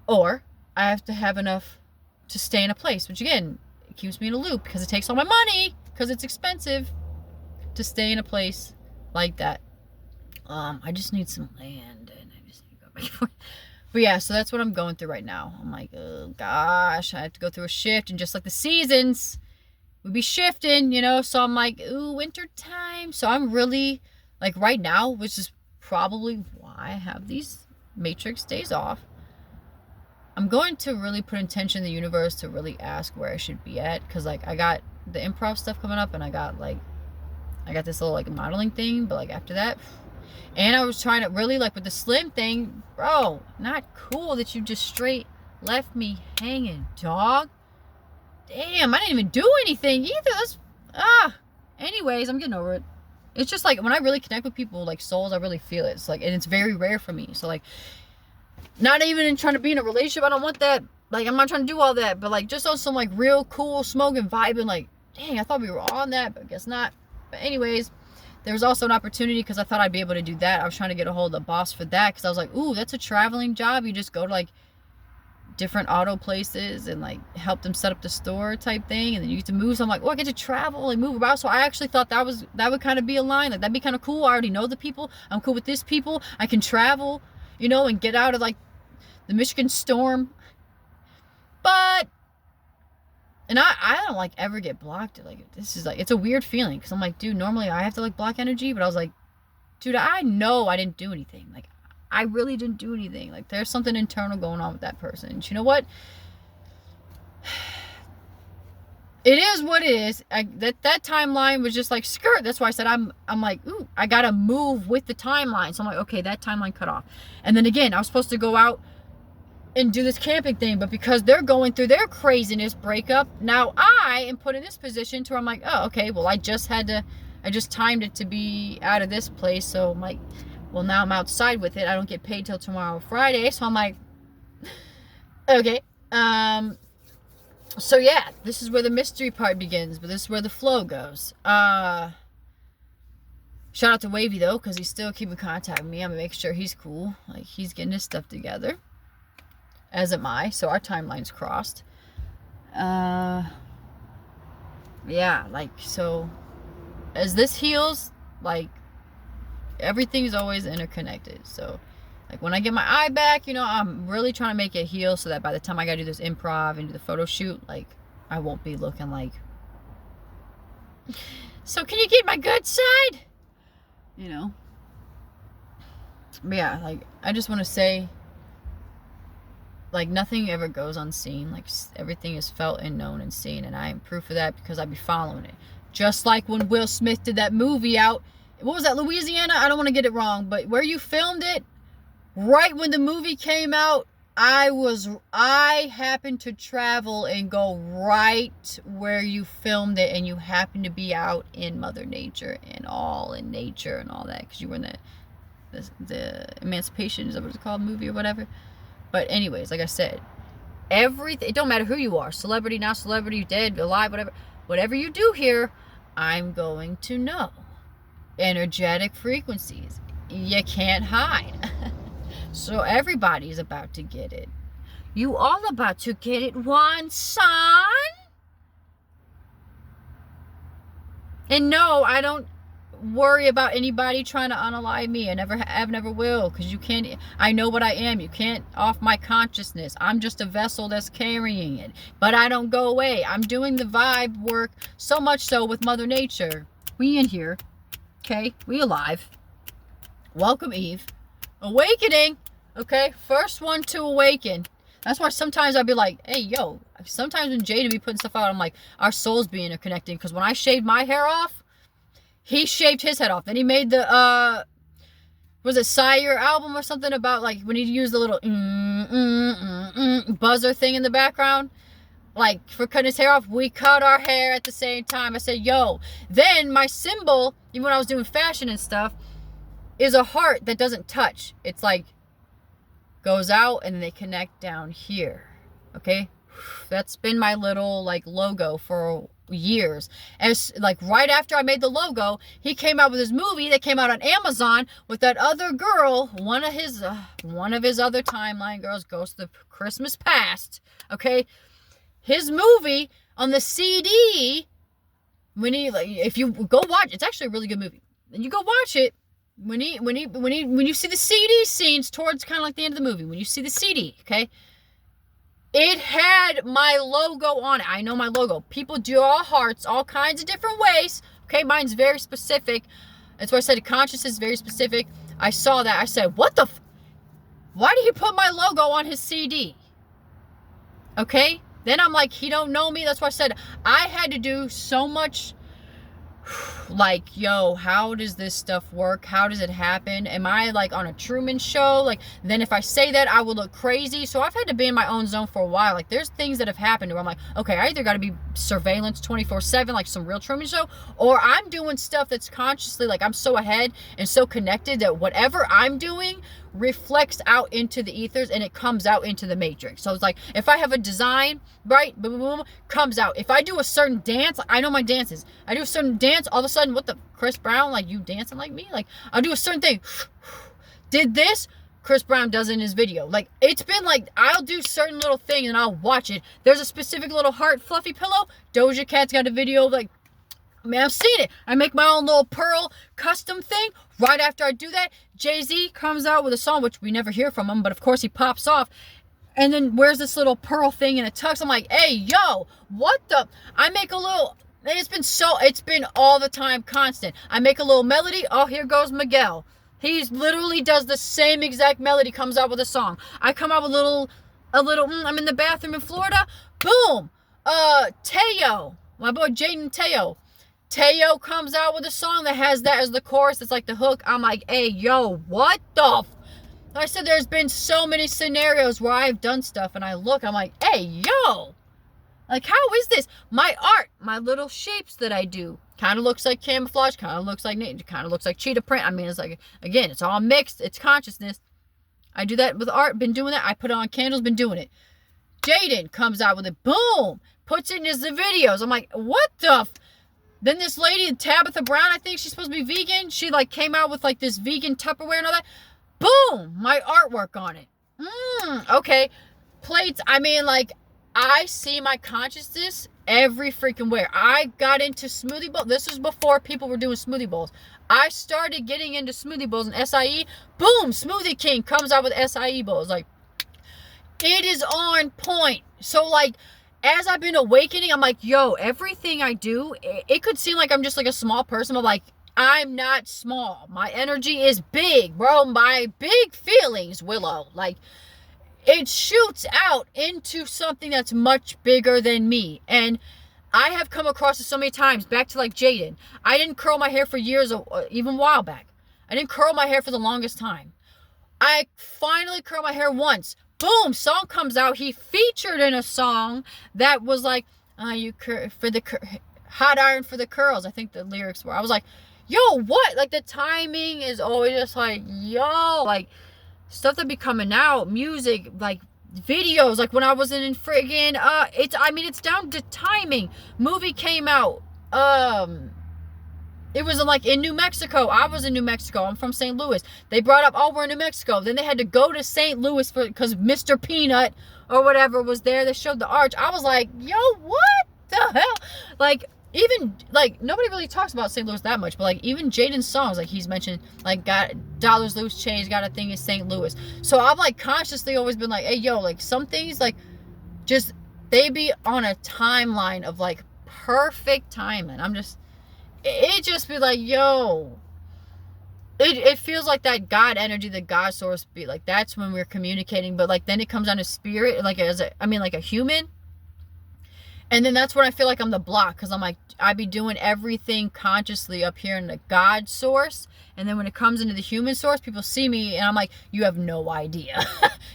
Speaker 1: or I have to have enough to stay in a place, which again, it keeps me in a loop because it takes all my money, because it's expensive to stay in a place like that. I just need some land, and I just need to go back and forth. But yeah, so that's what I'm going through right now. I'm like, oh gosh, I have to go through a shift, and just like the seasons would be shifting, you know, so I'm like, ooh, winter time. So I'm really, like, right now, which is probably why I have these Matrix days off, I'm going to really put intention in the universe to really ask where I should be at, because like I got the improv stuff coming up, and I got this little like modeling thing, but like after that, and I was trying to really, like, with the slim thing, bro, not cool that you just straight left me hanging, dog. Damn, I didn't even do anything either. Anyways, I'm getting over it. It's just like when I really connect with people, like souls, I really feel it. It's like, and it's very rare for me. So like, not even in trying to be in a relationship, I don't want that. Like, I'm not trying to do all that, but like just on some like real cool smoking vibe, and like, dang, I thought we were on that, but I guess not. But anyways, there was also an opportunity because I thought I'd be able to do that. I was trying to get a hold of the boss for that because I was like, ooh, that's a traveling job. You just go to like different auto places and like help them set up the store type thing, and then you get to move. So I'm like, oh, I get to travel and move about. So I actually thought that would kind of be a line, like that'd be kind of cool. I already know the people. I'm cool with this people. I can travel, you know, and get out of like the Michigan storm. But and I don't like ever get blocked. Like this is like, it's a weird feeling because I'm like, dude, normally I have to like block energy, but I was like, dude, I know I didn't do anything. Like I really didn't do anything. Like there's something internal going on with that person. And you know what? It is what it is. That timeline was just like skirt. That's why I said I'm like, ooh, I gotta move with the timeline. So I'm like, okay, that timeline cut off. And then again, I was supposed to go out and do this camping thing, but because they're going through their craziness breakup, now I am put in this position to where I'm like, oh, okay, well I just timed it to be out of this place. So I'm like, well, now I'm outside with it. I don't get paid till tomorrow, Friday. So I'm like, okay. So yeah, this is where the mystery part begins, but this is where the flow goes. Shout out to Wavy though, because he's still keeping contact with me. I'm gonna make sure he's cool. Like he's getting his stuff together. As am I. So our timelines crossed. Yeah, like so as this heals, like everything's always interconnected. So like when I get my eye back, you know, I'm really trying to make it heal so that by the time I gotta do this improv and do the photo shoot, like I won't be looking like, so can you get my good side, you know? But yeah, like I just want to say, like nothing ever goes unseen. Like everything is felt and known and seen, and I am proof of that because I be following it. Just like when Will Smith did that movie out, what was that, Louisiana? I don't want to get it wrong, but where you filmed it, right when the movie came out, I happened to travel and go right where you filmed it, and you happened to be out in Mother Nature and all in nature and all that, because you were in the Emancipation, is that what it's called, movie or whatever. But anyways, like I said, everything, it don't matter who you are, celebrity, not celebrity, dead, alive, whatever you do here, I'm going to know. Energetic frequencies, you can't hide. So everybody's about to get it. You all about to get it, one son. And no, I don't worry about anybody trying to unalive me. I never have, never will, because you can't. I know what I am. You can't off my consciousness. I'm just a vessel that's carrying it, but I don't go away. I'm doing the vibe work, so much so with Mother Nature. We in here. Okay, we alive. Welcome, Eve. Awakening. Okay, first one to awaken. That's why sometimes I'll be like, hey, yo. Sometimes when Jada be putting stuff out, I'm like, our souls be interconnected. Because when I shaved my hair off, he shaved his head off. Then he made the, was it Sire album or something about like when he used the little buzzer thing in the background? Like, for cutting his hair off, we cut our hair at the same time. I said, yo. Then my symbol, even when I was doing fashion and stuff, is a heart that doesn't touch. It's like, goes out and they connect down here. Okay? That's been my little, like, logo for years. As, like, right after I made the logo, he came out with his movie that came out on Amazon with that other girl, one of his other timeline girls, Ghost of Christmas Past. Okay? His movie on the CD, when he, like, if you go watch, it's actually a really good movie. And you go watch it, when you see the CD scenes towards kind of like the end of the movie, when you see the CD, okay, it had my logo on it. I know my logo. People draw hearts all kinds of different ways. Okay, mine's very specific. That's why I said consciousness is very specific. I saw that. I said, what the why did he put my logo on his CD? Okay? Then I'm like, he don't know me. That's why I said I had to do so much, like, yo, how does this stuff work? How does it happen? Am I like on a Truman Show? Like, then if I say that, I will look crazy. So I've had to be in my own zone for a while. Like, there's things that have happened where I'm like, okay, I either got to be surveillance 24/7, like some real Truman Show, or I'm doing stuff that's consciously, like, I'm so ahead and so connected that whatever I'm doing reflects out into the ethers and it comes out into the matrix. So it's like, if I have a design, right, boom, boom, boom, comes out. If I do a certain dance, I know my dances. I do a certain dance, all of a sudden, what the, Chris Brown, like, you dancing like me? Like, I'll do a certain thing. Did this, Chris Brown does in his video. Like, it's been like, I'll do certain little thing and I'll watch it. There's a specific little heart fluffy pillow. Doja Cat's got a video of, like, I mean, I've seen it. I make my own little pearl custom thing. Right after I do that, Jay-Z comes out with a song, which we never hear from him, but of course he pops off. And then wears this little pearl thing in a tux. I'm like, hey, yo, what the? I make a little, it's been all the time constant. I make a little melody. Oh, here goes Miguel. He's literally does the same exact melody, comes out with a song. I come out with I'm in the bathroom in Florida. Boom. Teo, my boy Jaden Teo comes out with a song that has that as the chorus. It's like the hook. I'm like, hey, yo, what the I said there's been so many scenarios where I've done stuff and I look, I'm like, hey, yo. Like, how is this? My art, my little shapes that I do, kind of looks like camouflage, kind of looks like nature, kind of looks like cheetah print. I mean, it's like, again, it's all mixed. It's consciousness. I do that with art. Been doing that. I put on candles. Been doing it. Jaden comes out with it. Boom. Puts it in his videos. I'm like, what the Then this lady, Tabitha Brown, I think she's supposed to be vegan. She, like, came out with, like, this vegan Tupperware and all that. Boom! My artwork on it. Okay. Plates, I mean, like, I see my consciousness every freaking where. I got into smoothie bowls. This was before people were doing smoothie bowls. I started getting into smoothie bowls and acai. Boom! Smoothie King comes out with acai bowls. Like, it is on point. So, like, as I've been awakening, I'm like, yo, everything I do, it could seem like I'm just like a small person, but like, I'm not small. My energy is big, bro. My big feelings, Willow. Like, it shoots out into something that's much bigger than me. And I have come across it so many times. Back to like Jaden. I didn't curl my hair for years, even a while back. I didn't curl my hair for the longest time. I finally curled my hair once. Boom, song comes out. He featured in a song that was like, hot iron for the curls. I think the lyrics were. I was like, yo, what? Like, the timing is always just like, yo, like, stuff that be coming out, music, like, videos, like, when I was in friggin', it's down to timing. Movie came out, it was like in New Mexico. I was in New Mexico. I'm from St. Louis. They brought up, oh, we're in New Mexico. Then they had to go to St. Louis because Mr. Peanut or whatever was there. They showed the arch. I was like, yo, what the hell? Like, even, like, nobody really talks about St. Louis that much, but, like, even Jaden's songs, like, he's mentioned, like, got dollars loose change, got a thing in St. Louis. So I've, like, consciously always been like, hey, yo, like, some things, like, just, they be on a timeline of, like, perfect timing. It just be like, yo, it feels like that God energy, the God source be like, that's when we're communicating, but, like, then it comes down to spirit, like, like a human. And then that's when I feel like I'm the block, because I'm like, I be doing everything consciously up here in the God source. And then when it comes into the human source, people see me and I'm like, you have no idea.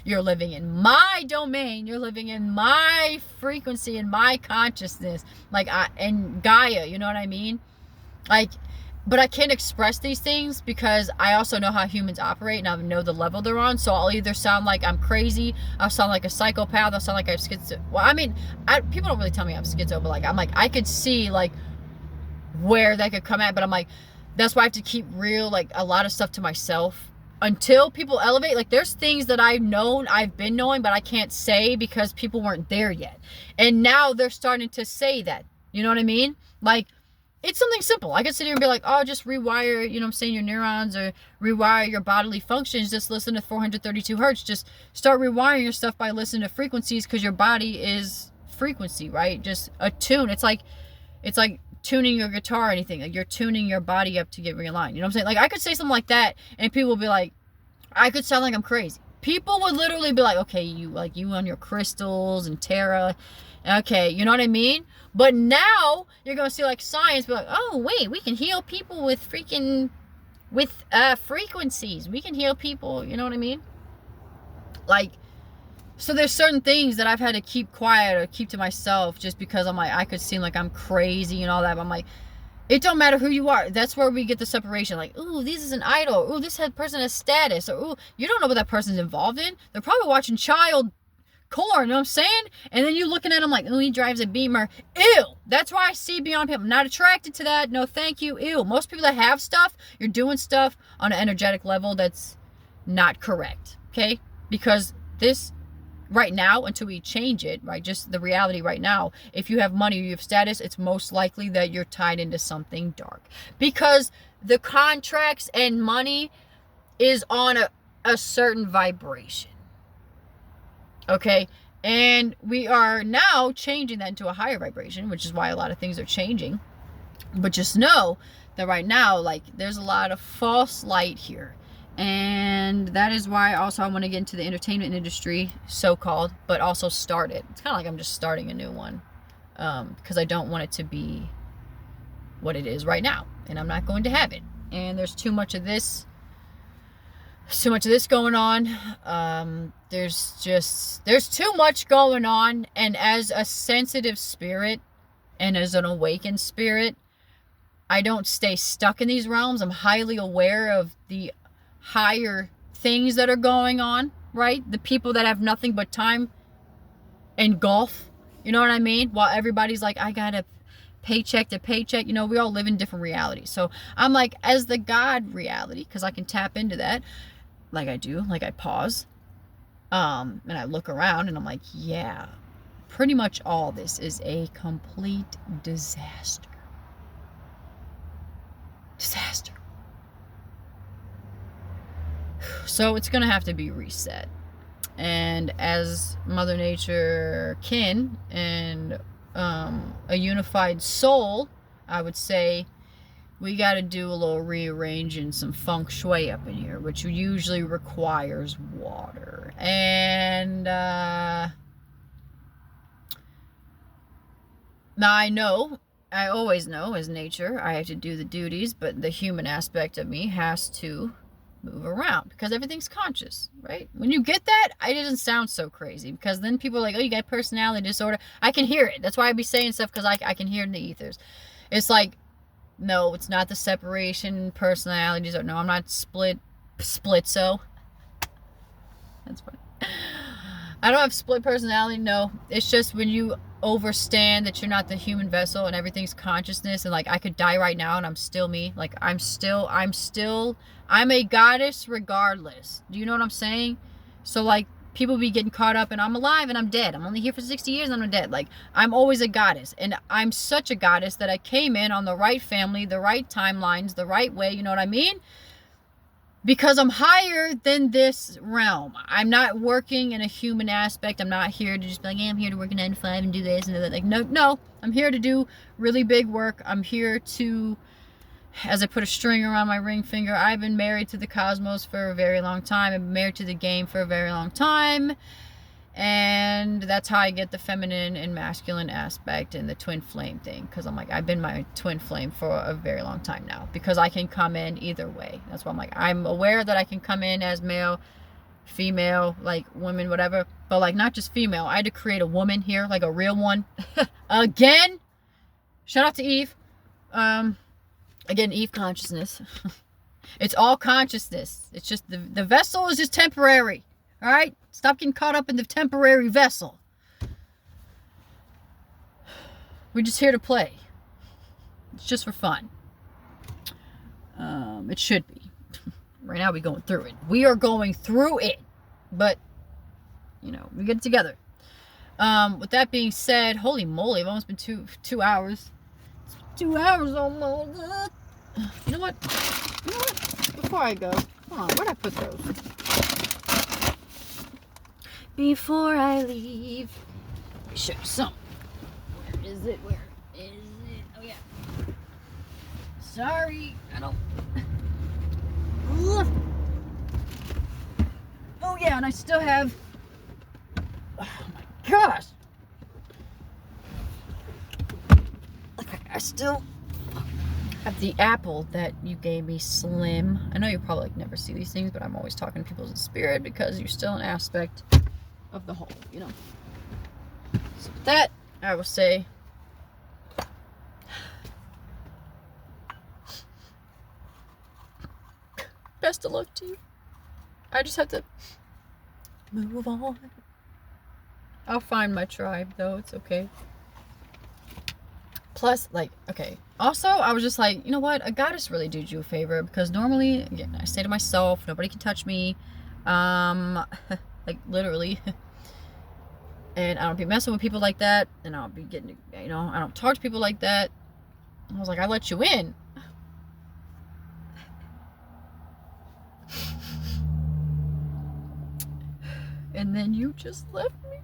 Speaker 1: You're living in my domain. You're living in my frequency and my consciousness. Like, and Gaia, you know what I mean? Like, but I can't express these things because I also know how humans operate and I know the level they're on. So I'll either sound like I'm crazy, I'll sound like a psychopath, I'll sound like I have schizo. Well, I mean, people don't really tell me I have schizo, but like, I'm like, I could see like where that could come at, but I'm like, that's why I have to keep like a lot of stuff to myself until people elevate. Like, there's things that I've been knowing, but I can't say because people weren't there yet. And now they're starting to say that, you know what I mean? Like, it's something simple. I could sit here and be like, oh, just rewire, you know what I'm saying, your neurons or rewire your bodily functions. Just listen to 432 hertz. Just start rewiring your stuff by listening to frequencies because your body is frequency, right? Just a tune. It's like tuning your guitar or anything. Like, you're tuning your body up to get realigned. You know what I'm saying? Like, I could say something like that and people will be like, I could sound like I'm crazy. People would literally be like, okay, you on your crystals and tarot. Okay, you know what I mean? But now you're going to see like science be like, oh, wait, we can heal people with frequencies. We can heal people, you know what I mean? Like, so there's certain things that I've had to keep quiet or keep to myself just because I'm like, I could seem like I'm crazy and all that. But I'm like, It don't matter who you are. That's where we get the separation. Like, ooh, this is an idol. Ooh, this person has status. Or, ooh, you don't know what that person's involved in. They're probably watching child porn, you know what I'm saying? And then you looking at him like, ooh, he drives a Beamer. Ew. That's why I see beyond people. I'm not attracted to that. No, thank you. Ew. Most people that have stuff, you're doing stuff on an energetic level that's not correct. Okay? Because this right now, until we change it, right? Just the reality right now, if you have money or you have status, it's most likely that you're tied into something dark. Because the contracts and money is on a certain vibration. Okay? And we are now changing that into a higher vibration, which is why a lot of things are changing. But just know that right now, like, there's a lot of false light here. And that is why also I want to get into the entertainment industry, so-called, but also start it. It's kind of like I'm just starting a new one, because I don't want it to be what it is right now, and I'm not going to have it. And there's too much of this going on. There's too much going on, and as a sensitive spirit and as an awakened spirit, I don't stay stuck in these realms. I'm highly aware of the higher things that are going on, right? The people that have nothing but time and golf, you know what I mean? While everybody's like, I got a paycheck to paycheck, you know, we all live in different realities. So I'm like, as the God reality, because I can tap into that, like I do, like I pause, and I look around and I'm like, yeah, pretty much all this is a complete disaster. So it's gonna have to be reset. And as Mother Nature kin and a unified soul, I would say we got to do a little rearranging, some feng shui up in here, which usually requires water. And now I always know as nature, I have to do the duties, but the human aspect of me has to move around because everything's conscious, right? When you get that, it doesn't sound so crazy because then people are like, oh, you got personality disorder. I can hear it. That's why I be saying stuff, because I can hear it in the ethers. It's like, no, it's not the separation personalities. Or no, I'm not splitzo. That's funny. I don't have split personality. No, it's just when you overstand that you're not the human vessel and everything's consciousness, and like I could die right now and I'm still me. Like I'm a goddess regardless. Do you know what I'm saying? So like people be getting caught up and I'm alive and I'm dead. I'm only here for 60 years and I'm dead. Like I'm always a goddess, and I'm such a goddess that I came in on the right family, the right timelines, the right way. You know what I mean? Because I'm higher than this realm. I'm not working in a human aspect. I'm not here to just be like, hey, I'm here to work a 9 to 5 and do this and that. Like, no. I'm here to do really big work. I'm here to, as I put a string around my ring finger, I've been married to the cosmos for a very long time. I've been married to the game for a very long time. And that's how I get the feminine and masculine aspect and the twin flame thing. Because I'm like, I've been my twin flame for a very long time now. Because I can come in either way. That's why I'm like, I'm aware that I can come in as male, female, like women, whatever. But like not just female. I had to create a woman here, like a real one. Again. Shout out to Eve. Again, Eve consciousness. It's all consciousness. It's just the vessel is just temporary. All right? Stop getting caught up in the temporary vessel. We're just here to play. It's just for fun. It should be. Right now we're going through it. We are going through it. But, you know, we get it together. With that being said, holy moly, I've almost been two hours. It's 2 hours almost. You know what? Before I go, hold on, where'd I put those? Before I leave, let me show you something. Where is it? Oh yeah. Sorry, I don't. Oh yeah, and I still have. Oh my gosh. I still have the apple that you gave me, Slim. I know you probably like never see these things, but I'm always talking to people in spirit because you're still an aspect of the whole, you know. So with that, I will say still love tea. I just have to move on. I'll find my tribe, though. It's okay. Plus, like, okay. Also, I was just like, you know what? I gotta just really do you a favor, because normally, again, I stay to myself. Nobody can touch me. Like, literally. And I don't be messing with people like that. And I don't be getting, you know, I don't talk to people like that. I was like, I let you in. And then you just left me.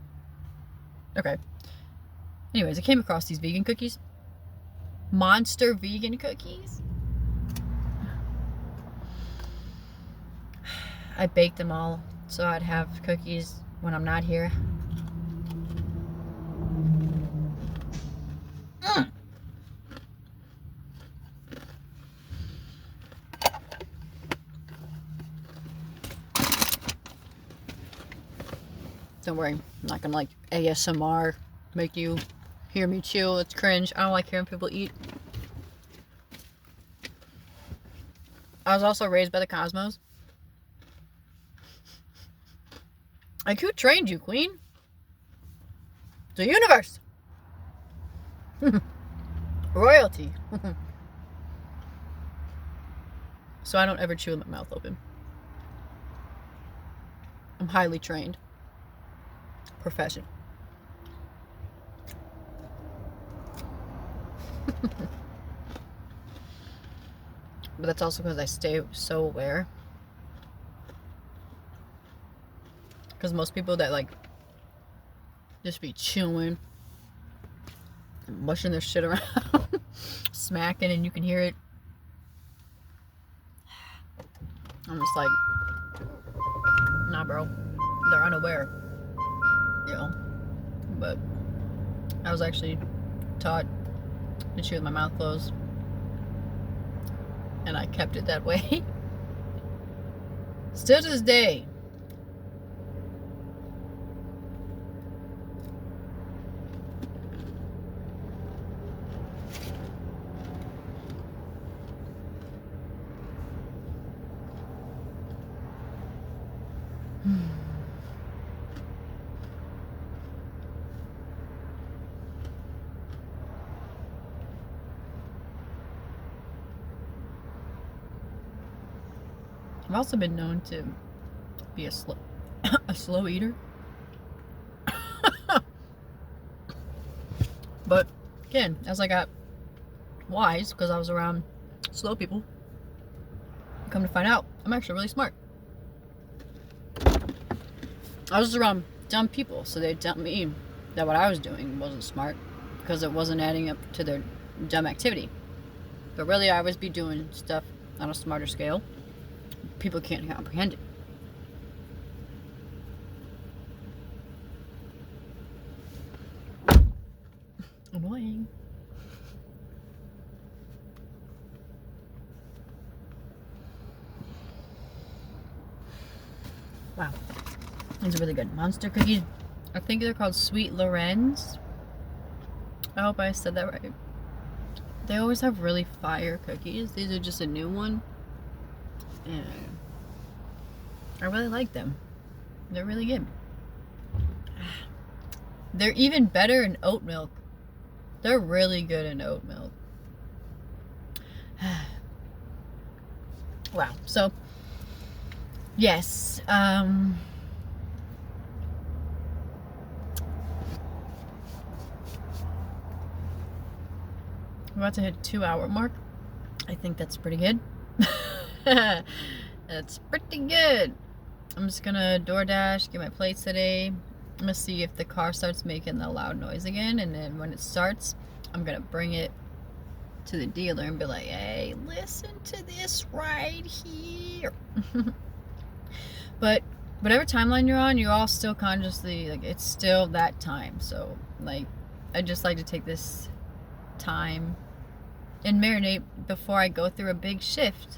Speaker 1: Okay. Anyways, I came across these vegan cookies. Monster vegan cookies. I baked them all so I'd have cookies when I'm not here. Don't worry, I'm not gonna like ASMR, make you hear me chew. It's cringe. I don't like hearing people eat. I was also raised by the Cosmos. Like, who trained you, Queen? The universe! Royalty. So I don't ever chew with my mouth open. I'm highly trained. Profession. But that's also because I stay so aware. Because most people that like just be chewing and mushing their shit around, smacking, and you can hear it. I'm just like, nah, bro. They're unaware, you know. But I was actually taught to chew with my mouth closed, and I kept it that way. Still to this day. I've also been known to be a slow eater. But again, as I got wise, because I was around slow people, come to find out, I'm actually really smart. I was around dumb people, so they tell me that what I was doing wasn't smart because it wasn't adding up to their dumb activity. But really, I always be doing stuff on a smarter scale. People can't comprehend it. Annoying. Wow. These are really good. Monster cookies. I think they're called Sweet Lorenz. I hope I said that right. They always have really fire cookies. These are just a new one. And I really like them. They're really good. They're even better in oat milk. They're really good in oat milk. Wow. So, yes. I'm about to hit a 2-hour mark. I think that's pretty good. That's pretty good. I'm just gonna DoorDash, get my plates today. I'm gonna see if the car starts making the loud noise again, and then when it starts, I'm gonna bring it to the dealer and be like, hey, listen to this right here. But whatever timeline you're on, you're all still consciously, like, it's still that time. So, like, I just like to take this time and marinate before I go through a big shift.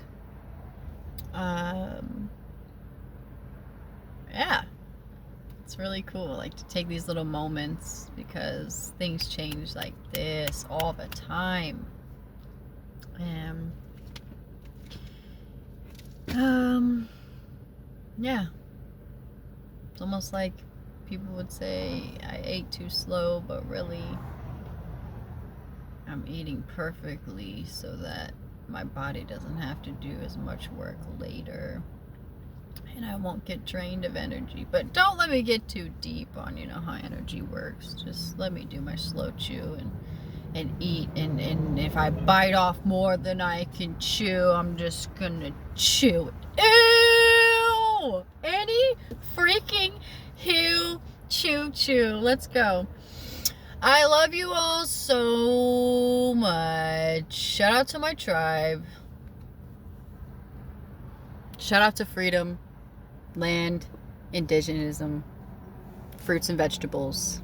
Speaker 1: Yeah, it's really cool, like, to take these little moments because things change like this all the time. Yeah. It's almost like people would say I ate too slow, but really I'm eating perfectly so that my body doesn't have to do as much work later. And I won't get drained of energy. But don't let me get too deep on, how energy works. Just let me do my slow chew and eat. And if I bite off more than I can chew, I'm just gonna chew it. Ew! Any freaking chew. Let's go. I love you all so much. Shout out to my tribe. Shout out to freedom, land, indigenism, fruits and vegetables.